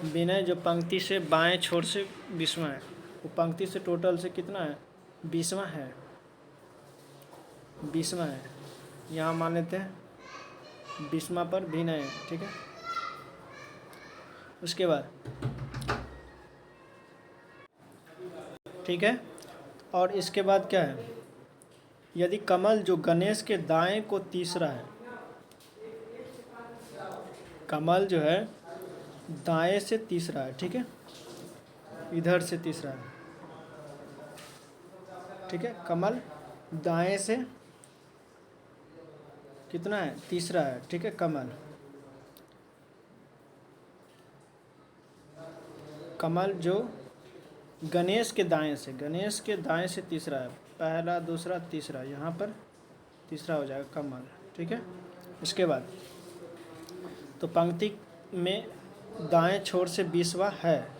विनय जो पंक्ति से बाएं छोर से 20वां है, वो पंक्ति से टोटल से कितना है, 20वां है, 20वां है। यहाँ मान लेते हैं 20वां पर विनय है, ठीक है। उसके बाद ठीक है, और इसके बाद क्या है, यदि कमल जो गणेश के दाएं को तीसरा है, कमल जो है दाएं से तीसरा है, ठीक है, इधर से तीसरा है, ठीक है। कमल दाएं से कितना है, तीसरा है, ठीक है। कमल जो गणेश के दाएं से तीसरा है, पहला दूसरा तीसरा, यहाँ पर तीसरा हो जाएगा कमल, ठीक है। उसके बाद तो पंक्ति में दाएं छोर से 20वां है,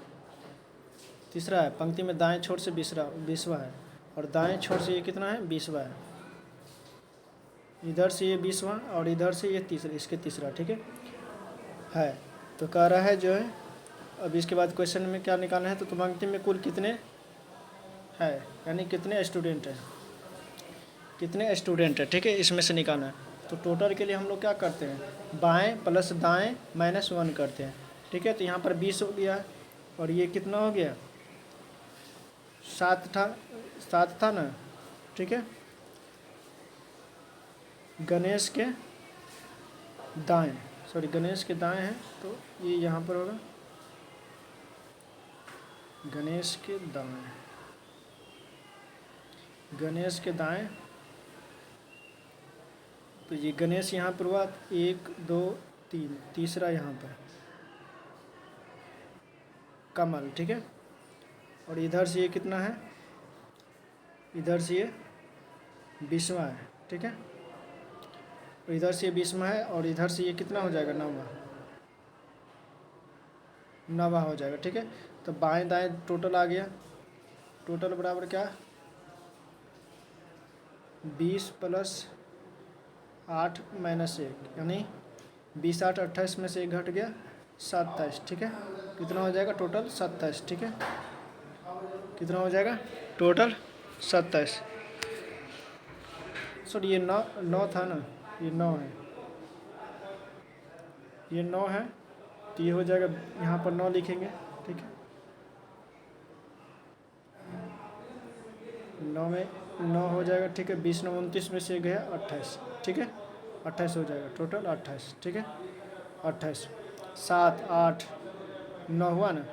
तीसरा है, पंक्ति में दाएं छोर से 20वां है, और दाएं छोर से ये कितना है, 20वां है, इधर से ये 20वां और इधर से ये तीसरा, इसके तीसरा, ठीक है। तो कह रहा है जो है, अब इसके बाद क्वेश्चन में क्या निकालना है, तो पंक्ति में कुल कितने है, यानी कितने स्टूडेंट हैं, ठीक है, इसमें से निकालना है। तो टोटल के लिए हम लोग क्या करते हैं, बाएं प्लस दाएं -1 करते हैं, ठीक है। तो यहाँ पर 20 हो गया, और ये कितना हो गया, 7 था ना, ठीक है। गणेश के दाएं हैं, तो ये यहाँ पर होगा गणेश के दाएं, तो ये गणेश यहाँ पर हुआ 1 2 3, तीसरा यहाँ पर कमल, ठीक है। और इधर से ये कितना है, इधर से ये 20वां है, ठीक है। और इधर से ये 20वां है, और इधर से ये कितना हो जाएगा, 9वां हो जाएगा, ठीक है। तो बाएं दाएं टोटल आ गया, टोटल बराबर क्या, 20 + 8 - 1, यानी 20 8 28 में से 1 घट गया 27, ठीक है। कितना हो जाएगा टोटल, 27, ठीक है। कितना हो जाएगा टोटल, 27। सॉरी, ये 9 था ना, ये 9 है, ये 9 है, तो ये हो जाएगा, यहाँ पर 9 लिखेंगे, ठीक है। 9 हो जाएगा, ठीक है। 20 9 29 में से गया 28, ठीक है, 28 हो जाएगा टोटल, 28, ठीक है। 28 7 8 9 हुआ ना,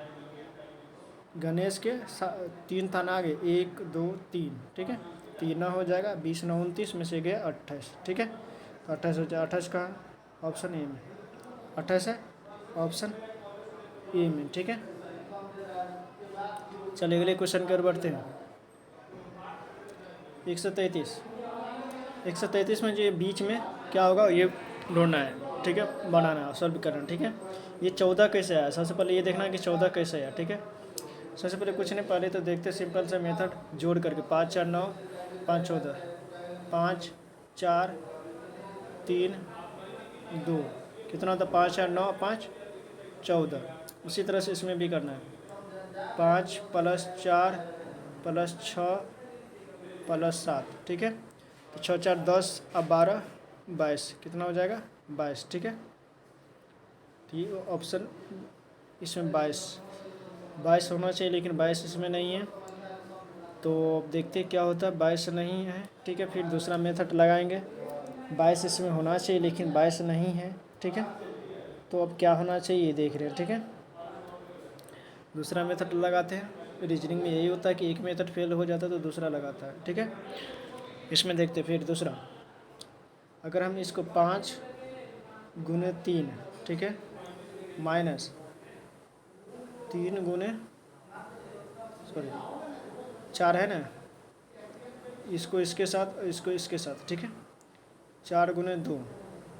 गणेश के 3 था ना आगे, 1 2 3, ठीक है। तो ये 9 हो जाएगा, 20 9 29 में से गया 28, ठीक है। तो 28 हो जाएगा, 28 का ऑप्शन ए में, 28 है ऑप्शन ए में, ठीक है। चलिए अगले क्वेश्चन की ओर बढ़ते हैं। 133 में जो बीच में क्या होगा, ये ढूंढना है, ठीक है, बनाना है, सॉल्व करना है, ठीक है। ये 14 कैसे आया, सबसे पहले ये देखना है कि 14 कैसे आया, ठीक है। सबसे पहले कुछ नहीं, पहले तो देखते सिंपल सा मेथड जोड़ करके, 5 4 9 5 14, 5 4 3 2, कितना होता, 5 4 9 5 14। उसी तरह से इसमें भी करना है, 5 + 4 + 6 + 7, ठीक है। तो 6 4 10, अब 12 22, कितना हो जाएगा 22, ठीक है। तो ये ऑप्शन इसमें 22 होना चाहिए, लेकिन 22 इसमें नहीं है, तो अब देखते क्या होता है, 22 नहीं है, ठीक है। फिर दूसरा मेथड लगाएंगे, 22 इसमें होना चाहिए, लेकिन 22 नहीं है, ठीक है। तो अब क्या होना चाहिए ये देख रहे हैं, ठीक है। दूसरा मेथड लगाते हैं, रीजनिंग में यही होता है कि एक मेथड फेल हो जाता है तो दूसरा लगाता है, ठीक है। इसमें देखते फिर दूसरा, अगर हम इसको 5 × 3, ठीक है, माइनस 3 × 4 है ना, इसको इसके साथ, इसको इसके साथ, ठीक है, 4 × 2,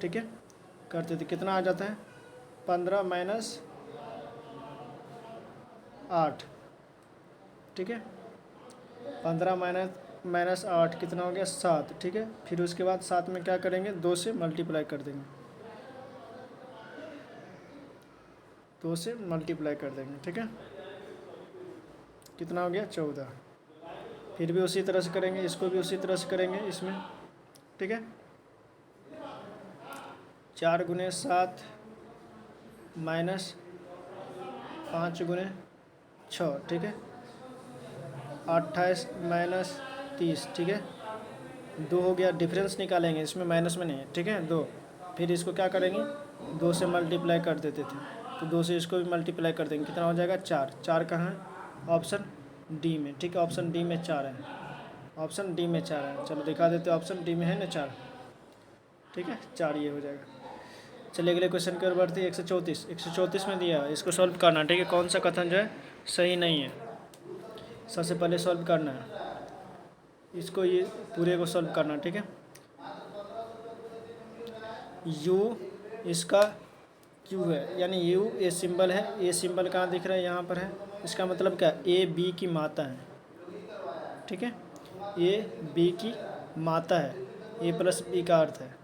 ठीक है, करते थे, कितना आ जाता है, 15 - 8, ठीक है। 15 माइनस 8 कितना हो गया 7, ठीक है। फिर उसके बाद 7 में क्या करेंगे, 2 से मल्टीप्लाई कर देंगे, 2 से मल्टीप्लाई कर देंगे, ठीक है। कितना हो गया 14। फिर भी उसी तरह से करेंगे, इसको भी उसी तरह से करेंगे इसमें, ठीक है। 4 गुने 7 माइनस 5 गुने 6, ठीक है। 28 माइनस 30, ठीक है। 2 हो गया, डिफरेंस निकालेंगे, इसमें माइनस में नहीं है, ठीक है। 2, फिर इसको क्या करेंगे, 2 से मल्टीप्लाई कर देते थे, तो 2 से इसको भी मल्टीप्लाई कर देंगे, कितना हो जाएगा 4। 4 कहाँ है, ऑप्शन डी में, ठीक है। ऑप्शन डी में 4 है, ऑप्शन डी में 4 है। चलो दिखा देते, ऑप्शन डी में है ना 4, ठीक है। 4 ये हो जाएगा। चलिए अगले क्वेश्चन की ओर बढ़ते हैं। 134 में दिया है, इसको सॉल्व करना, ठीक है। कौन सा कथन जो है सही नहीं है, सबसे पहले सॉल्व करना है इसको, ये पूरे को सॉल्व करना, ठीक है। u इसका q है, यानी u ए सिंबल है, ए सिंबल कहाँ दिख रहा है, यहाँ पर है। इसका मतलब क्या, ए बी की माता है, ठीक है। ए बी की माता है, ए प्लस बी का अर्थ है।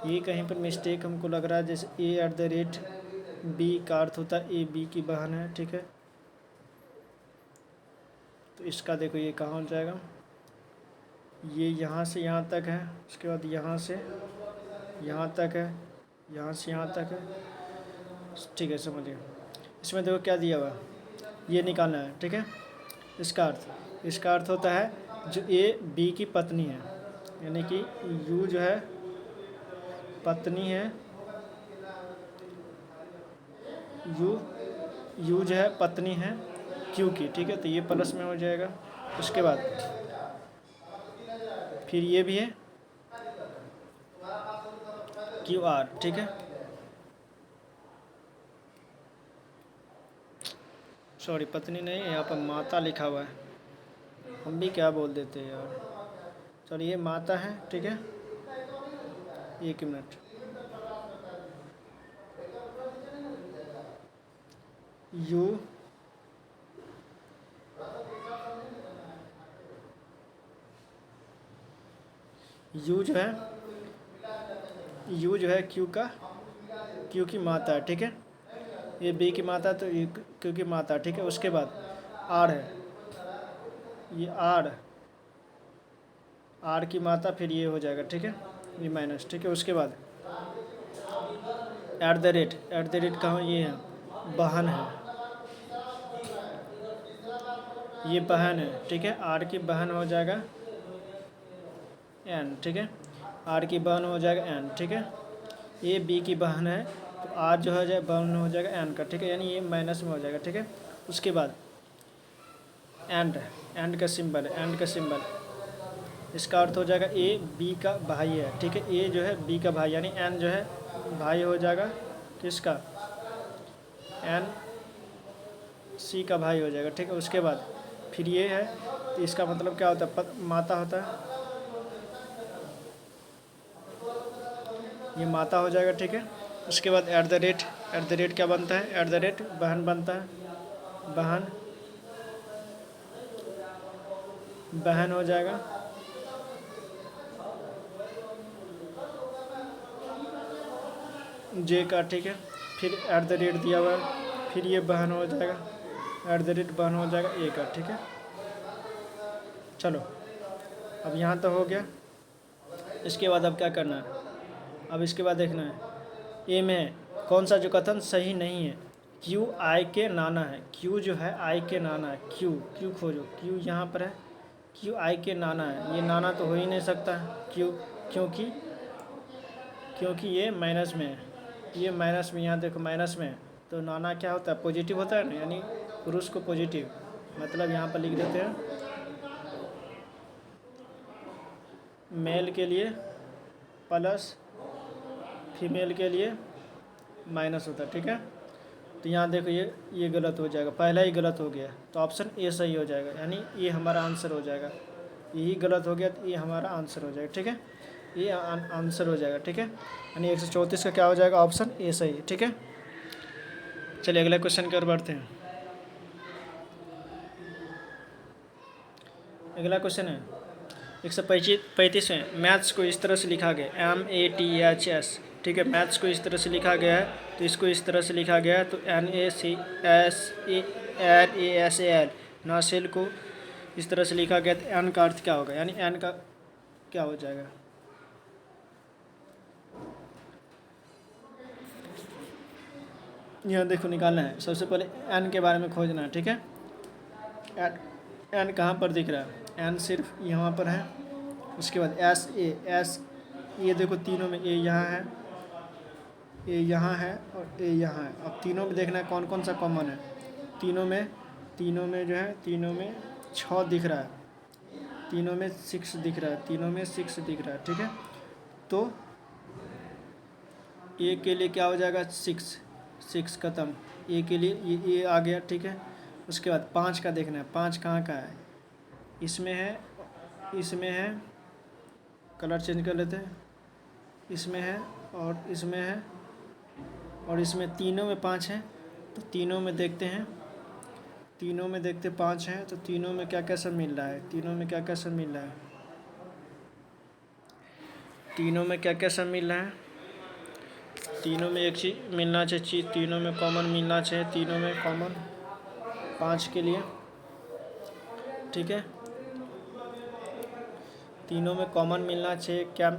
ये कहीं पर मिस्टेक हमको लग रहा है, जैसे ए एट द रेट बी का अर्थ होता है ए बी की बहन है, ठीक है। तो इसका देखो ये कहाँ हो जाएगा, ये यहाँ से यहाँ तक है, उसके बाद यहाँ से यहाँ तक है, यहाँ से यहाँ तक है, ठीक है, समझिए। इसमें देखो क्या दिया हुआ, ये निकालना है, ठीक है। इसका अर्थ होता है जो ए बी की पत्नी है, यानी कि यू जो है पत्नी है, यू जो है पत्नी है क्यू की, ठीक है। तो ये प्लस में हो जाएगा। उसके बाद फिर ये भी है क्यू आर, ठीक है। सॉरी, पत्नी नहीं, यहाँ पर माता लिखा हुआ है, हम भी क्या बोल देते हैं यार। चलिए ये माता है, ठीक है। 1 मिनट, यू जो है क्यू की माता है, ठीक है। ये बी की माता, तो ये क्यू की माता, ठीक है। उसके बाद आर है, ये आर की माता, फिर ये हो जाएगा, ठीक है, ये माइनस, ठीक है। उसके बाद एट द रेट कहाँ, ये है बहन है, ये बहन है, ठीक है। आर की बहन हो जाएगा एन, ठीक है। आर की बहन हो जाएगा एन, ठीक है। ये बी की बहन है, तो आर जो हो जाए बहन हो जाएगा एन का, ठीक है, यानी ये माइनस में हो जाएगा, ठीक है। उसके बाद एंड का सिंबल है, एंड का सिंबल, इसका अर्थ हो जाएगा ए बी का भाई है, ठीक है। ए जो है बी का भाई, यानी एन जो है भाई हो जाएगा किसका, एन सी का भाई हो जाएगा, ठीक है। उसके बाद फिर ये है, तो इसका मतलब क्या होता है, माता होता है, ये माता हो जाएगा, ठीक है। उसके बाद एट द रेट क्या बनता है, एट द रेट बहन बनता है, बहन हो जाएगा, जे का, ठीक है। फिर एट द रेट दिया हुआ है, फिर ये बहन हो जाएगा, एट द रेट बहन हो जाएगा ए का, ठीक है। चलो अब यहाँ तो हो गया। इसके बाद अब क्या करना है, अब इसके बाद देखना है ए में कौन सा जो कथन सही नहीं है। क्यू आई के नाना है, क्यू जो है आई के नाना है, क्यू खोजो, क्यू यहाँ पर है, क्यू आई के नाना है, ये नाना तो हो ही नहीं सकता है, क्योंकि ये माइनस में है, ये माइनस में, यहाँ देखो माइनस में है, तो नाना क्या होता है, पॉजिटिव होता है ना, यानी पुरुष को पॉजिटिव, मतलब यहाँ पर लिख देते हैं मेल के लिए प्लस फीमेल के लिए माइनस होता है, ठीक है। तो यहाँ देखो ये गलत हो जाएगा, पहला ही गलत हो गया, तो ऑप्शन ए सही हो जाएगा, यानी ये हमारा आंसर हो जाएगा। यही गलत हो गया तो ये हमारा आंसर हो जाएगा, ठीक है, ये आंसर हो जाएगा, ठीक है। यानी 134 का क्या हो जाएगा, ऑप्शन ए सही, ठीक है। चलिए अगला क्वेश्चन की ओर बढ़ते हैं। अगला क्वेश्चन है 135 में मैथ्स को इस तरह से लिखा गया MATHS, ठीक है। मैथ्स को इस तरह से लिखा गया है, तो इसको इस तरह से लिखा गया है, तो NASAL नासेल को इस तरह से लिखा गया, तो एन का अर्थ क्या होगा, यानी एन का क्या हो जाएगा। यहाँ देखो निकालना है, सबसे पहले एन के बारे में खोजना है, ठीक है। एन कहाँ पर दिख रहा है, एन सिर्फ यहाँ पर है। उसके बाद एस ये देखो तीनों में ए यहाँ है, ए यहाँ है और ए यहाँ है। अब तीनों में देखना है कौन कौन सा कॉमन है। तीनों में जो है, तीनों में 6 दिख रहा है, तीनों में 6 दिख रहा है, तीनों में 6 दिख रहा है, ठीक है। तो ए के लिए क्या हो जाएगा, 6 खत्म, ए के लिए ये आ गया, ठीक है। उसके बाद 5 का देखना है, 5 कहाँ का है, इसमें है, कलर चेंज कर लेते हैं, इसमें है और इसमें है और इसमें, तीनों में 5 है। तो तीनों में देखते हैं, 5 हैं, तो तीनों में क्या क्या सब मिल रहा है, तीनों में क्या क्या सब मिल रहा है, तीनों में क्या क्या सब मिल रहा है। तीनों में एक चीज़ मिलना चाहिए, तीनों में कॉमन मिलना चाहिए, तीनों में कॉमन 5 के लिए, ठीक है। तीनों में कॉमन मिलना चाहिए, क्या,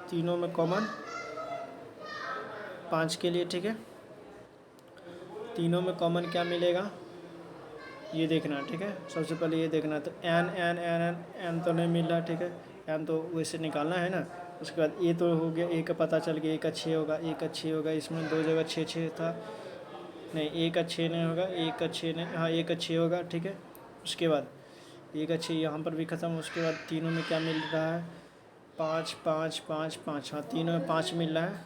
तीनों में कॉमन 5 के लिए, ठीक है। तीनों में कॉमन क्या मिलेगा ये देखना, ठीक है। सबसे पहले ये देखना, तो एन तो नहीं मिल रहा, ठीक है। एन तो वैसे निकालना है ना। उसके बाद ए तो हो गया, ए का पता चल गया, ए का 6 होगा, ए का 6 होगा। इसमें 2 जगह 6 था, नहीं ए का 6 नहीं होगा, ए का 6 नहीं, हाँ ए का 6 होगा, ठीक है। उसके बाद ए का 6 यहाँ पर भी ख़त्म। उसके बाद तीनों में क्या मिल रहा है, 5 5 5 5, हाँ तीनों में 5 मिल रहा है।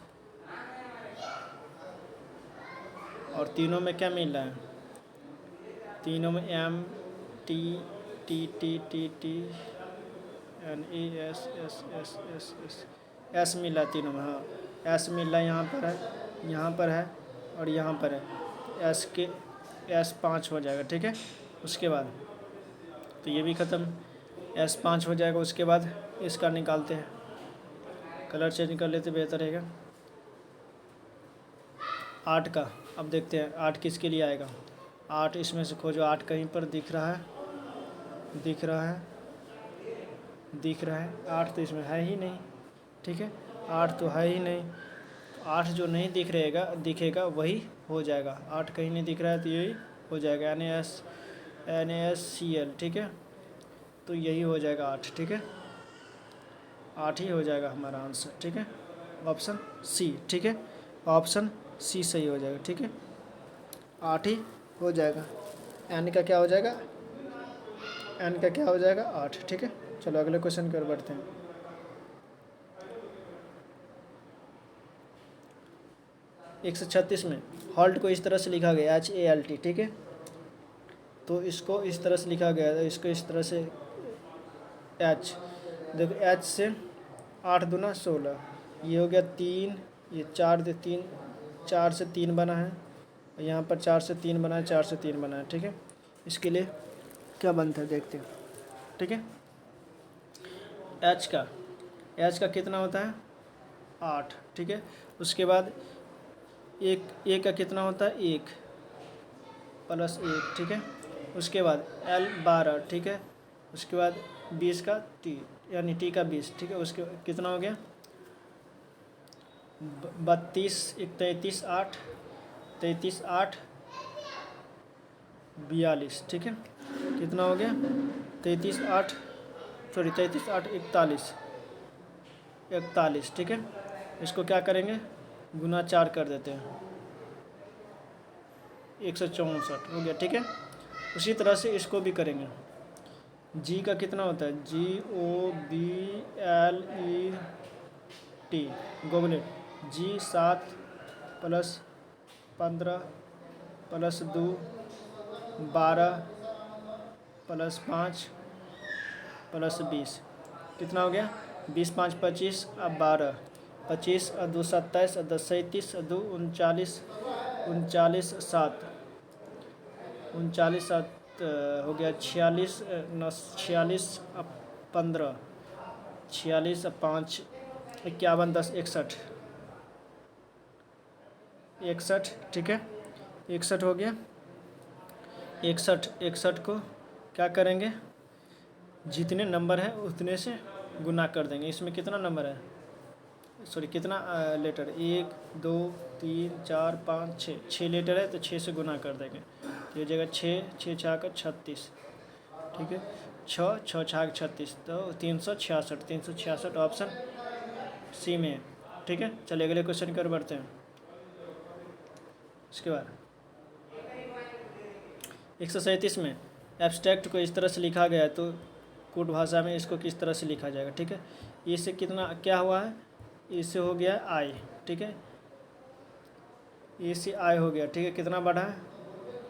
और तीनों में क्या मिल रहा है, तीनों में M T T T T T N E S S S S S S मिल रहा है तीनों में, हाँ S मिल रहा है, यहाँ पर है, यहाँ पर है और यहाँ पर है। S 5 हो जाएगा, ठीक है। उसके बाद तो ये भी ख़त्म, S 5 हो जाएगा। उसके बाद इसका निकालते हैं, कलर चेंज कर लेते बेहतर रहेगा। 8 का अब देखते हैं 8 किसके लिए आएगा। 8 इसमें से खोजो, 8 कहीं पर दिख रहा है, 8 तो इसमें है ही नहीं, ठीक है। 8 तो है ही नहीं, 8 जो नहीं दिखेगा वही हो जाएगा। 8 कहीं नहीं दिख रहा है तो यही हो जाएगा, NaSCl, ठीक है। तो यही हो जाएगा 8, ठीक है। 8 ही हो जाएगा हमारा आंसर, ठीक है। ऑप्शन सी, ठीक है, ऑप्शन सी सही हो जाएगा, ठीक है। 8 ही हो जाएगा। एन का क्या हो जाएगा, 8, ठीक है। चलो अगले क्वेश्चन की ओर बढ़ते हैं। एक 136 में हॉल्ट को इस तरह से लिखा गया HALT, ठीक है। तो इसको इस तरह से लिखा गया है, इसको इस तरह से H, देखो H से 8 दूना 16, ये हो गया 3, ये 4 से 3 बना है, यहाँ पर 4 से 3 बना है, 4 से 3 बना है, ठीक है। इसके लिए क्या बनता है देखते हैं, ठीक है। H का कितना होता है 8, ठीक है। उसके बाद ए का कितना होता है 1 + 1, ठीक है। उसके बाद L 12, ठीक है। उसके बाद 20 का T, यानी T का 20, ठीक है। उसके कितना हो गया 32, 33 8, 42, ठीक है। कितना हो गया 33 8 41, ठीक है। इसको क्या करेंगे, गुना 4 कर देते हैं, 164 हो गया, ठीक है। उसी तरह से इसको भी करेंगे। जी का कितना होता है GOBLET, गोबलेट, जी 7 + 15 + 2 12 + 5 + 20, कितना हो गया 20 5 25, अब 12, 25 और 2 27 और 10 37 और 2 39 39 7 39 7 हो गया 46 46 15 46 5 51 10 61 61, ठीक है 61 हो गया। 61 को क्या करेंगे, जितने नंबर है उतने से गुना कर देंगे। इसमें कितना नंबर है, सॉरी कितना लेटर, 1 2 3 4 5 6 लेटर है, तो 6 से गुना कर देंगे। तो ये जगह 6 6 का 36, ठीक है 6 6 6 36, तो 366 ऑप्शन सी में है, ठीक है। चलिए अगले क्वेश्चन की ओर बढ़ते हैं। इसके बाद 137 में एब्स्ट्रैक्ट को इस तरह से लिखा गया है, तो कोड भाषा में इसको किस तरह से लिखा जाएगा, ठीक है। इससे कितना क्या हुआ है, इससे हो गया आई, ठीक है इससे आई हो गया, ठीक है। कितना बढ़ा है,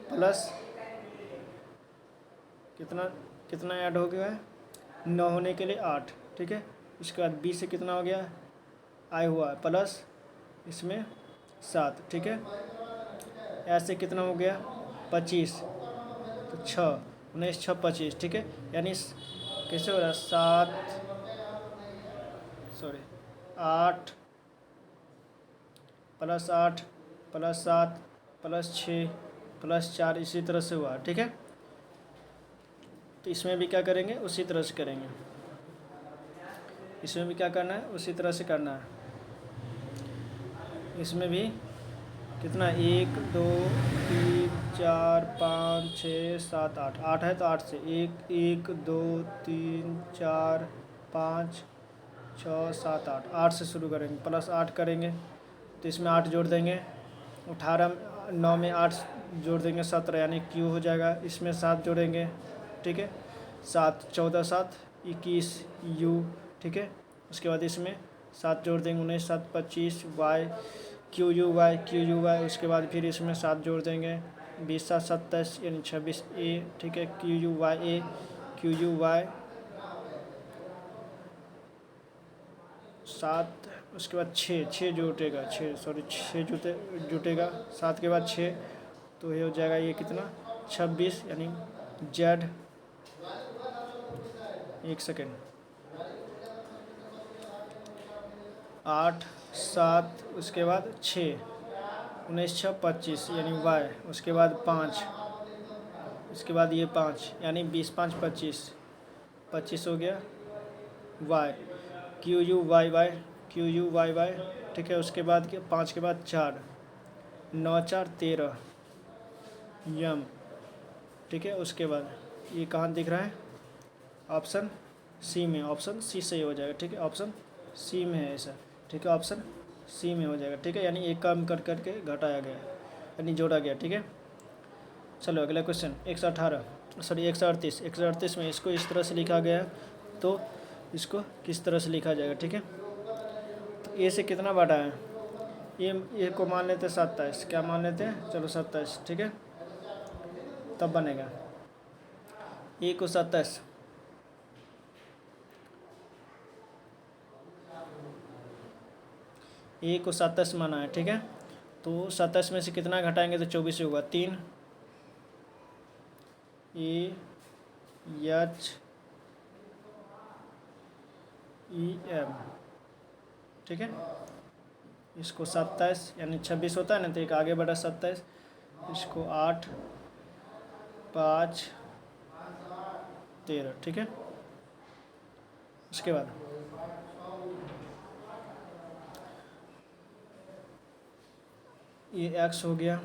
प्लस कितना कितना ऐड हो गया है, 9 होने के लिए 8, ठीक है। उसके बाद बी से कितना हो गया, आई हुआ है, प्लस इसमें 7, ठीक है। ऐसे कितना हो गया 25, तो 6 19 6 25, ठीक है। यानी कैसे हो रहा है 8 प्लस 8 प्लस 7 प्लस 6 प्लस 4, इसी तरह से हुआ, ठीक है। तो इसमें भी क्या करेंगे, उसी तरह से करेंगे। इसमें भी क्या करना है, उसी तरह से करना है। इसमें भी कितना 1 2 3 4 5 6 7 8, 8 है तो 8 से 1 2 3 4 5 6 7 8, 8 से शुरू करेंगे, प्लस 8 करेंगे, तो इसमें 8 जोड़ देंगे, 18 9 में 8 जोड़ देंगे 17, यानी क्यू हो जाएगा। इसमें 7 जोड़ेंगे, ठीक है 7 14 7 21 यू, ठीक है। उसके बाद इसमें 7 जोड़ देंगे, 19 7 25 वाई क्यू यू वाई। उसके बाद फिर इसमें 7 जोड़ देंगे, 20 7 27 यानी 26 ए, ठीक है क्यू यू वाई 7। उसके बाद 6 जुटेगा, 6 जुटेगा 7 के बाद 6, तो ये हो जाएगा ये कितना 26, यानी जेड। एक सेकेंड 8 7, उसके बाद 6 19 6 25 यानी वाई। उसके बाद 5, उसके बाद ये 5 यानी 20 5 25 हो गया वाई क्यू यू वाई, ठीक है। उसके बाद 5 के बाद 4 9 4 13 यम, ठीक है। उसके बाद ये कहाँ दिख रहा है, ऑप्शन सी में, ऑप्शन सी सही हो जाएगा, ठीक है। ऑप्शन सी में है ऐसा, ठीक है ऑप्शन सी में हो जाएगा, ठीक है। यानी एक काम कर करके घटाया गया यानी जोड़ा गया, ठीक है। चलो अगला क्वेश्चन 138 में इसको इस तरह से लिखा गया है, तो इसको किस तरह से लिखा जाएगा, ठीक है। तो ए से कितना बढ़ा है, ए को मान लेते 27, क्या मान लेते हैं, चलो 27, ठीक है। तब बनेगा ए को 27, ए को 27 माना है, ठीक है। तो 27 में से कितना घटाएंगे, तो 24 होगा, 3 ए एच ई एम, ठीक है। इसको 27 यानी 26 होता है ना, तो एक आगे बढ़ा 27, इसको 8 5 13, ठीक है। उसके बाद ये एक्स हो गया,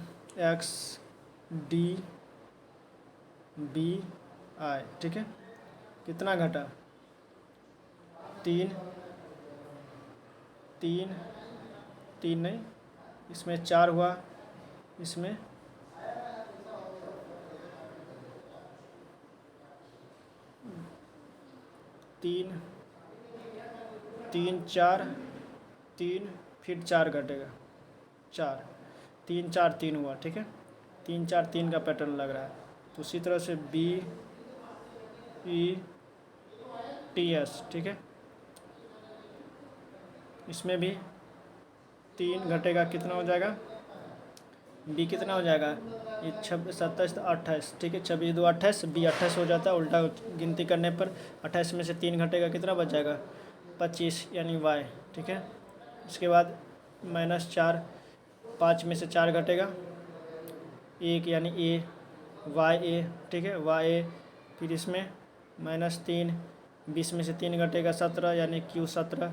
एक्स डी बी आई, ठीक है। कितना घटा 3 नहीं, इसमें 4 हुआ, इसमें 3 4 3, फिर 4 घटेगा, 4 3 4 3 हुआ, ठीक है। 3 4 3 का पैटर्न लग रहा है। तो उसी तरह से बी ई टी एस, ठीक है। इसमें भी 3 घटेगा, कितना हो जाएगा बी कितना हो जाएगा, ये 27 तो 28, ठीक है, 26 2 28, बी 28 हो जाता है। उल्टा गिनती करने पर 28 में से 3 घटेगा, कितना बच जाएगा 25, यानी वाई, ठीक है। इसके बाद -4, 5 में से 4 घटेगा 1, यानी ए, वाई ए, ठीक है, वाई ए। फिर इसमें -3, 20 में से 3 घटेगा 17, यानी क्यू 17,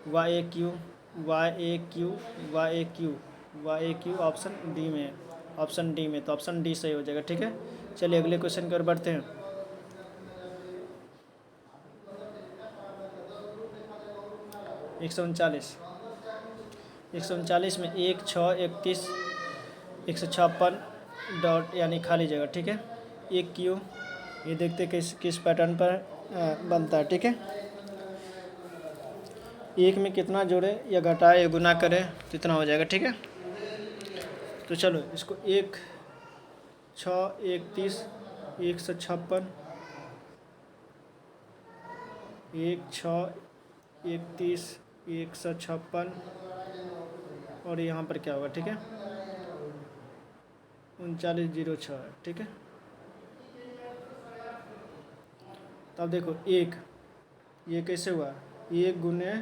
वाई ए क्यू, वाई ए क्यू, वाई ए क्यू, वाई ए क्यू ऑप्शन डी में है, ऑप्शन डी में, तो ऑप्शन डी सही हो जाएगा, ठीक है। चलिए अगले क्वेश्चन की ओर बढ़ते हैं। एक सौ उनचालीस में 1, 6, 31, 156 डॉट यानी खाली जगह, ठीक है। एक क्यू, ये देखते किस पैटर्न पर बनता है, ठीक है। एक में कितना जोड़े या घटाए या गुना करें तो इतना हो जाएगा, ठीक है। तो चलो इसको 1, 6, 31, 156, 1, 6, 31, 156, और यहाँ पर क्या होगा, ठीक है 3906, ठीक है। तब देखो एक, ये कैसे हुआ, 1 गुने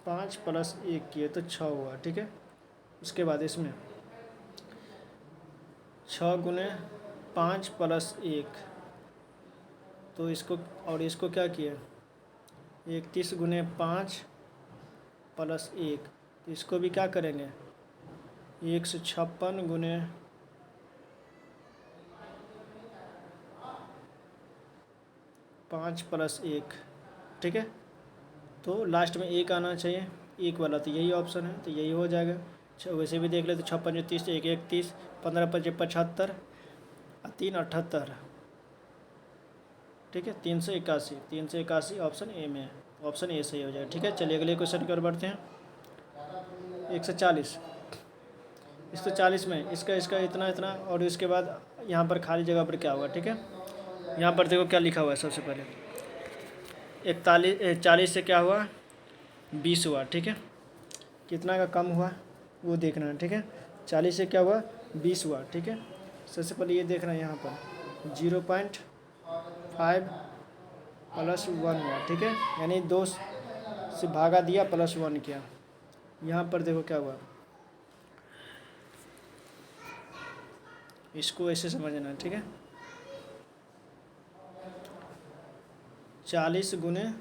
5 प्लस 1 किए तो 6 हुआ, ठीक है। उसके बाद इसमें 6 गुने 5 प्लस 1, तो इसको और इसको क्या किया 31 गुने 5 प्लस 1, तो इसको भी क्या करेंगे 156 गुने 5 प्लस 1, ठीक है। तो लास्ट में 1 आना चाहिए, 1 वाला, तो यही ऑप्शन है, तो यही हो जाएगा। वैसे भी देख ले तो 6 5 30, 1 1 30, 15 5 75, 3 78, ठीक है, 381 ऑप्शन ए में है, ऑप्शन ए सही हो जाएगा, ठीक है। चलिए अगले क्वेश्चन की ओर बढ़ते हैं। 140, 140 में इसका इतना इतना, और इसके बाद यहाँ पर खाली जगह पर क्या होगा, ठीक है। यहाँ पर देखो क्या लिखा हुआ है, सबसे पहले 40 से क्या हुआ 20 हुआ, ठीक है। कितना का कम हुआ वो देखना है, ठीक है। 40 से क्या हुआ 20 हुआ, ठीक है। सबसे पहले ये देखना है, यहाँ पर 0.5 प्लस 1 हुआ, ठीक है, यानी 2 से भागा दिया प्लस 1 किया। यहाँ पर देखो क्या हुआ, इसको ऐसे समझना है, ठीक है। 40 गुने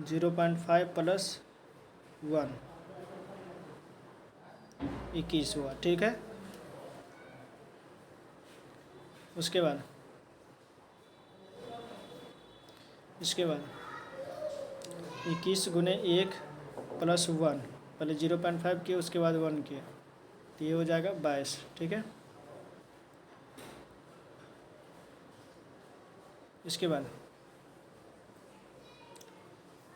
0.5 प्लस 1 21 हुआ, ठीक है। उसके बाद इसके बाद 21 गुने 1 प्लस 1, पहले 0.5 किए उसके बाद 1 किए, तो ये हो जाएगा 22, ठीक है। इसके बाद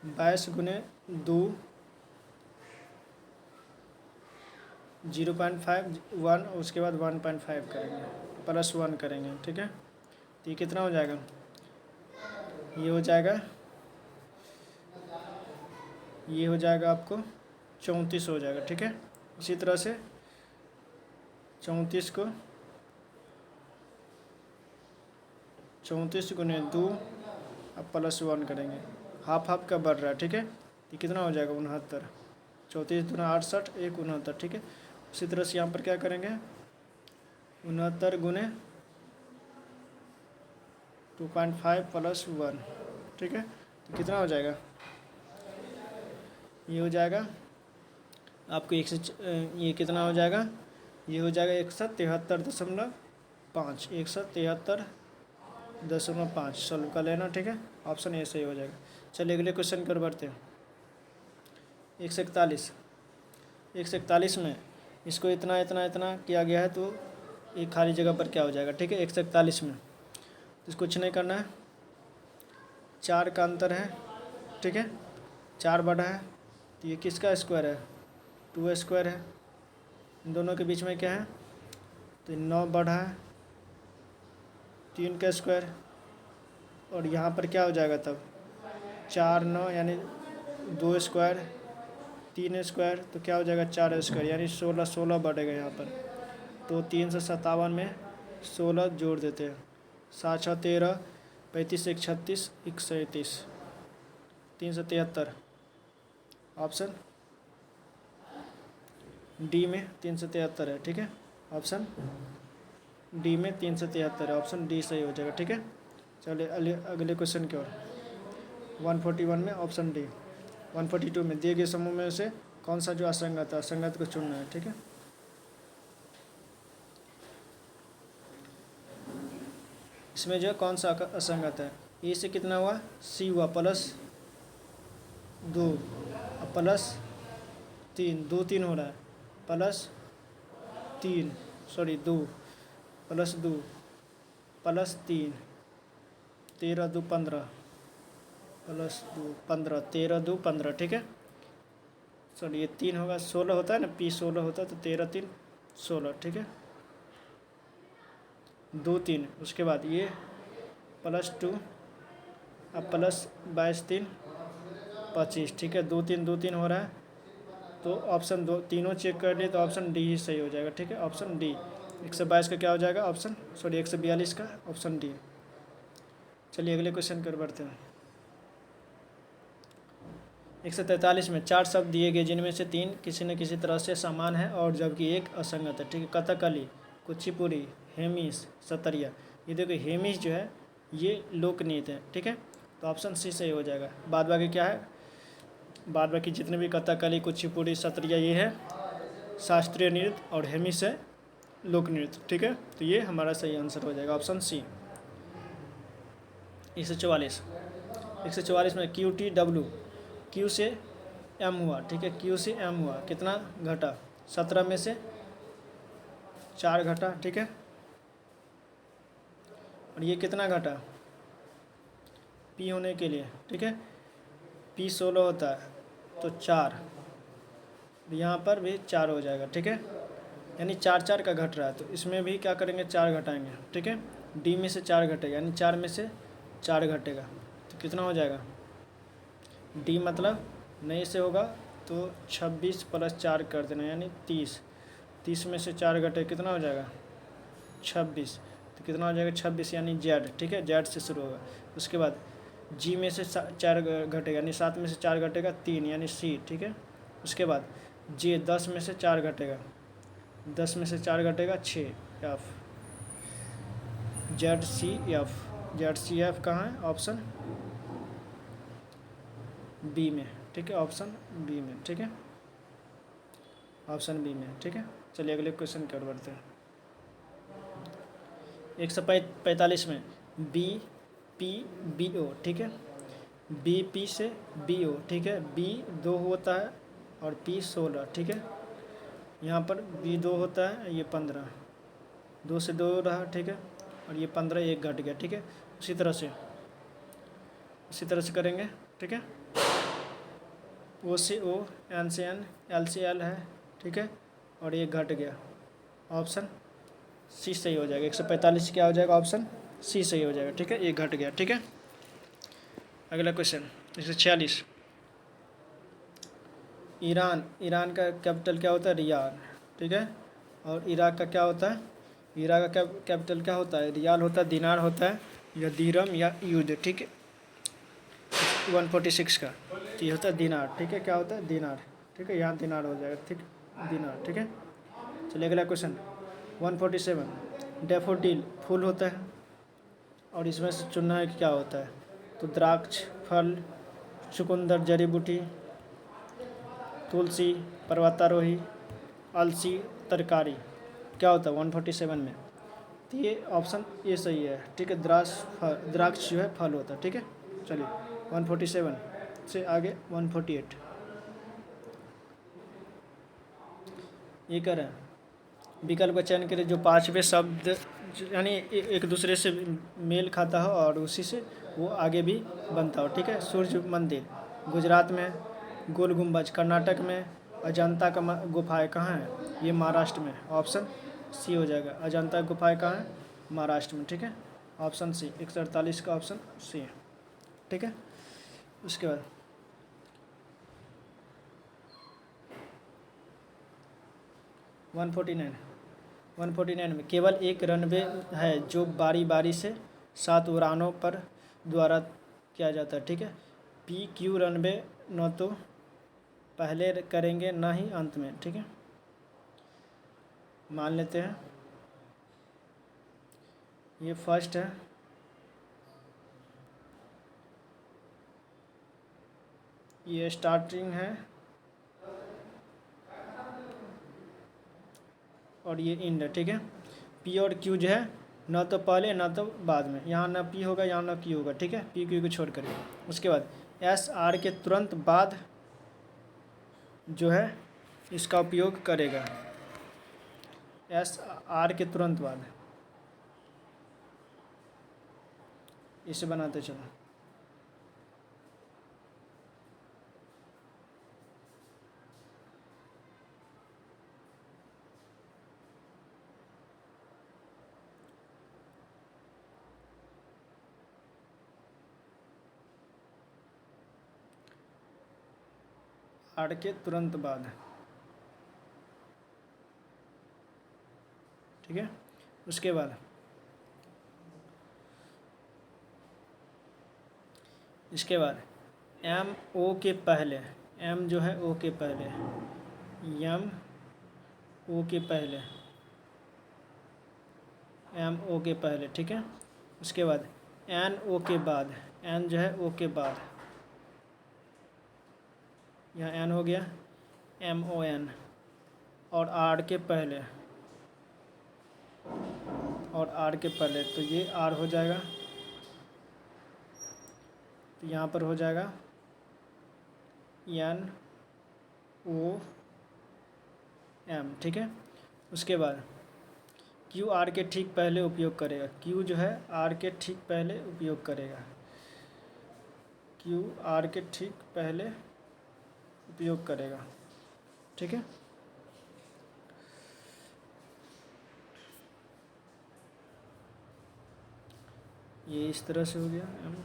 22 गुने 2, 0.5 1, उसके बाद 1.5 करेंगे प्लस 1 करेंगे, ठीक है। तो ये कितना हो जाएगा, ये हो जाएगा आपको 34 हो जाएगा, ठीक है। इसी तरह से 34 को 34 गुने 2 अब प्लस 1 करेंगे, हाफ हाफ का बढ़ रहा है, ठीक है। ये कितना हो जाएगा 69, 34 दूना 68, 1 69, ठीक है। उसी तरह से यहाँ पर क्या करेंगे 69 गुने 2.5 प्लस 1, ठीक है। तो कितना हो जाएगा, ये हो जाएगा आपको ये कितना हो जाएगा, ये हो जाएगा 173.5, 173.5 सॉल्व कर लेना, ठीक है। ऑप्शन ए सही हो जाएगा। चलिए अगले क्वेश्चन कर बढ़ते हैं। 141 में इसको इतना इतना इतना किया गया है, तो एक खाली जगह पर क्या हो जाएगा, ठीक है। 141 में इसको कुछ नहीं करना है, 4 का अंतर है, ठीक है, 4 बड़ा है, तो ये किसका स्क्वायर है 2 स्क्वायर है, इन दोनों के बीच में क्या है, तो 9 बढ़ा है, 3 का स्क्वायर, और यहाँ पर क्या हो जाएगा तब 4 9, यानी 2 स्क्वायर 3 स्क्वायर, तो क्या हो जाएगा 4 स्क्वायर, यानी 16 बढ़ेगा यहाँ पर। तो 357 में 16 जोड़ देते हैं, 7 6 13, 35 1 36, 137, 373। ऑप्शन डी में 373 है, ठीक है। ऑप्शन डी में 373 है, ऑप्शन डी सही हो जाएगा, ठीक है। चलिए अगले क्वेश्चन की ओर। 141 में ऑप्शन डी। 142 में दिए गए समूह में से कौन सा जो असंगत है, असंगत को चुनना है, ठीक है। इसमें जो कौन सा असंगत है, ए से कितना हुआ, सी हुआ +2 +3, 2 3 हो रहा है, +3 सॉरी 2 +2 +3, 13 2 15 +2 15, 13 2 15, ठीक है। सॉरी ये 3 होगा, 16 होता है ना, P 16 होता है, तो 13 3 16, ठीक है। 2 3, उसके बाद ये +2 अब +22 3 25, ठीक है। 2 3 2 3 हो रहा है, तो ऑप्शन दो तीनों चेक कर लिए तो ऑप्शन डी ही सही हो जाएगा, ठीक है। ऑप्शन डी 122 का क्या हो जाएगा, ऑप्शन सॉरी 142 का ऑप्शन डी। चलिए अगले क्वेश्चन कर बढ़ते हैं। 143 में 4 शब्द दिए गए जिनमें से 3 किसी न किसी तरह से समान है और जबकि एक असंगत है, ठीक है। कथकली, कुचिपुड़ी, हेमिस, सतरिया। ये देखो हेमिस जो है ये लोकनृत्य है, ठीक है, तो ऑप्शन सी सही हो जाएगा। बाद बाकी क्या है, बाद बाकी जितने भी कथकली, कुचिपुड़ी, सतरिया ये है शास्त्रीय नृत्य और हेमिस है लोक नृत्य, ठीक है। तो ये हमारा सही आंसर हो जाएगा, ऑप्शन सी। 144 में QTW, Q से M हुआ, ठीक है, Q से M हुआ, कितना घटा, 17 में से 4 घटा, ठीक है। और ये कितना घटा P होने के लिए, ठीक है, P 16 होता है तो 4, यहाँ पर भी 4 हो जाएगा, ठीक है। यानी 4 4 का घट रहा है, तो इसमें भी क्या करेंगे, 4 घटाएंगे, ठीक है। D में से 4 घटेगा, यानी 4 में से 4 घटेगा, तो कितना हो जाएगा, D मतलब नए से होगा तो 26 + 4 कर देना, यानी 30, 30 में से 4 घटे कितना हो जाएगा 26, तो कितना हो जाएगा 26, यानी Z, ठीक है, Z से शुरू होगा। उसके बाद G में से 4 घटेगा, यानी 7 में से 4 घटेगा 3, यानी C, ठीक है। उसके बाद J 10 में से 4 घटेगा, 10 में से 4 घटेगा 6, F, ZCF, ZCF कहाँ है, ऑप्शन बी में, ठीक है, ऑप्शन बी में, ठीक है, ऑप्शन बी में, ठीक है। चलिए अगले क्वेश्चन की ओर बढ़ते हैं। 145 में BPBO, ठीक है, BP से BO, ठीक है, B 2 होता है और P 16, ठीक है। यहाँ पर B 2 होता है, ये 15, 2 से 2 रहा, ठीक है, और ये 15 एक घट गया, ठीक है। उसी तरह से करेंगे, ठीक है। O से O, N से N, L से L है, ठीक है, और ये घट गया, ऑप्शन सी सही हो जाएगा। 145 क्या हो जाएगा, ऑप्शन सी सही हो जाएगा, ठीक है, ये घट गया, ठीक है। अगला क्वेश्चन 146, ईरान का कैपिटल क्या होता है, रियाल, ठीक है। और इराक का क्या होता है, इराक का कैपिटल क्या होता है, रियाल होता है, दिनार होता है, या दिरहम या युद्ध, ठीक है। 146 का तो ये होता है दिनार, ठीक है, क्या होता है दिनार, ठीक है, यहाँ दिनार हो जाएगा, ठीक, दिनार, ठीक है। चलिए अगला क्वेश्चन 147, डैफोडिल फूल होता है और इसमें से चुनना है कि क्या होता है, तो द्राक्ष, फल, चुकंदर, जड़ी बूटी, तुलसी, पर्वतारोही, अलसी, तरकारी, क्या होता है 147 में, तो ये ऑप्शन ए सही है, ठीक है। द्राक्ष जो है फल होता है, ठीक है। चलिए 147 से आगे 148 ये कर रहे हैं, विकल्प का चयन करें जो 5वें शब्द यानी एक दूसरे से मेल खाता हो और उसी से वो आगे भी बनता हो, ठीक है। सूर्य मंदिर गुजरात में, गोल गुंबज कर्नाटक में, अजंता का गुफाएँ कहाँ है, ये महाराष्ट्र में, ऑप्शन सी हो जाएगा। अजंता गुफाएँ कहाँ है, महाराष्ट्र में, ठीक है, ऑप्शन सी। 148 का ऑप्शन सी है, ठीक है। उसके बाद 149, 149 में केवल एक रनवे है जो बारी बारी से 7 उड़ानों पर द्वारा किया जाता है, ठीक है। PQ रनवे न तो पहले करेंगे ना ही अंत में, ठीक है। मान लेते हैं ये फर्स्ट है, ये स्टार्टिंग है और ये एंड है, ठीक है। P और Q जो है ना तो पहले ना तो बाद में, यहाँ ना P होगा यहाँ ना Q होगा, ठीक है। PQ को छोड़ कर। उसके बाद SR के तुरंत बाद जो है इसका उपयोग करेगा, SR के तुरंत बाद, इसे बनाते चलो। R के तुरंत बाद, ठीक है। उसके बाद इसके बाद M O के पहले, M जो है O के पहले, M O के पहले, M O के पहले, ठीक है। उसके बाद N O के बाद, N जो है O के बाद, यहाँ N हो गया, M O N, और R के पहले, और R के पहले, तो ये R हो जाएगा, तो यहाँ पर हो जाएगा N O M, ठीक है। उसके बाद Q R के ठीक पहले उपयोग करेगा, Q जो है R के ठीक पहले उपयोग करेगा, Q R के ठीक पहले उपयोग करेगा, ठीक है। ये इस तरह से हो गया M।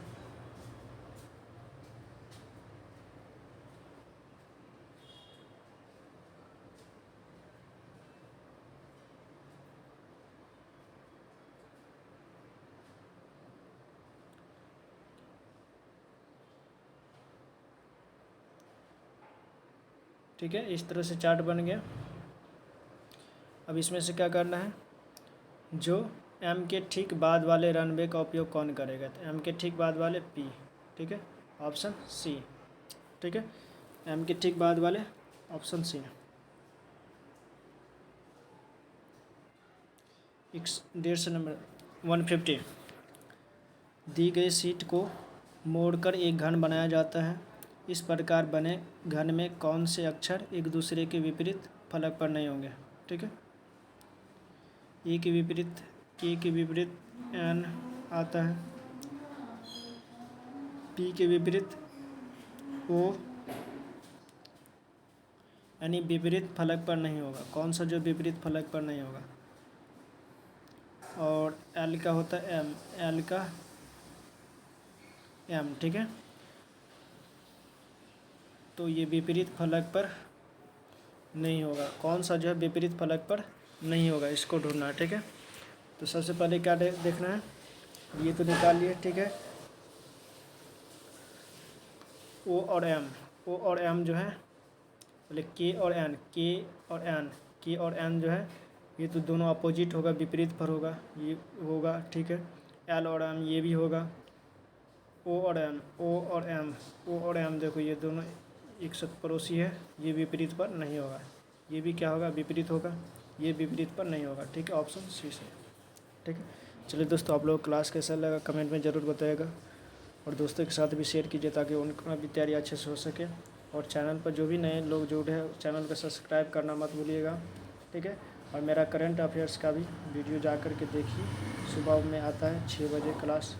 ठीक है, इस तरह से चार्ट बन गया। अब इसमें से क्या करना है, जो M के ठीक बाद वाले रनवे का उपयोग कौन करेगा, तो M के ठीक बाद वाले P, ठीक है, ऑप्शन C, ठीक है। M के ठीक बाद वाले ऑप्शन C। 150 नंबर 150, दी गई सीट को मोड़कर एक घन बनाया जाता है। इस प्रकार बने घन में कौन से अक्षर एक दूसरे के विपरीत फलक पर नहीं होंगे, ठीक है। E के विपरीत K के विपरीत N आता है, P के विपरीत O, यानी विपरीत फलक पर नहीं होगा। कौन सा जो विपरीत फलक पर नहीं होगा, और L का होता है M, L का M, ठीक है। तो ये विपरीत फलक पर नहीं होगा, कौन सा जो है विपरीत फलक पर नहीं होगा, इसको ढूंढना है, ठीक है। तो सबसे पहले क्या देखना है, ये तो निकाल लिए, ठीक है। O और M, O और M जो है पहले K और N, K और N, K और N जो है ये तो दोनों अपोजिट होगा, विपरीत पर होगा, ये होगा, ठीक है। L और M ये भी होगा, O और M, O और M, O और M देखो ये दोनों एक साथ पड़ोसी है, ये विपरीत पर नहीं होगा, ये भी क्या होगा, विपरीत होगा, ये विपरीत पर नहीं होगा, ठीक है, ऑप्शन C से, ठीक है। चलिए दोस्तों, आप लोग क्लास कैसा लगा कमेंट में ज़रूर बताइएगा, और दोस्तों के साथ भी शेयर कीजिए ताकि उनका भी तैयारी अच्छे से हो सके। और चैनल पर जो भी नए लोग जुड़े हैं चैनल को सब्सक्राइब करना मत भूलिएगा, ठीक है। और मेरा करंट अफेयर्स का भी वीडियो जा कर के देखिए, सुबह में आता है 6 बजे, क्लास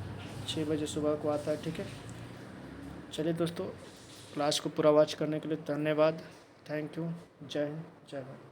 6 बजे सुबह को आता है, ठीक है। चलिए दोस्तों, क्लास को पूरा वॉच करने के लिए धन्यवाद, थैंक यू, जय हिंद, जय भारत।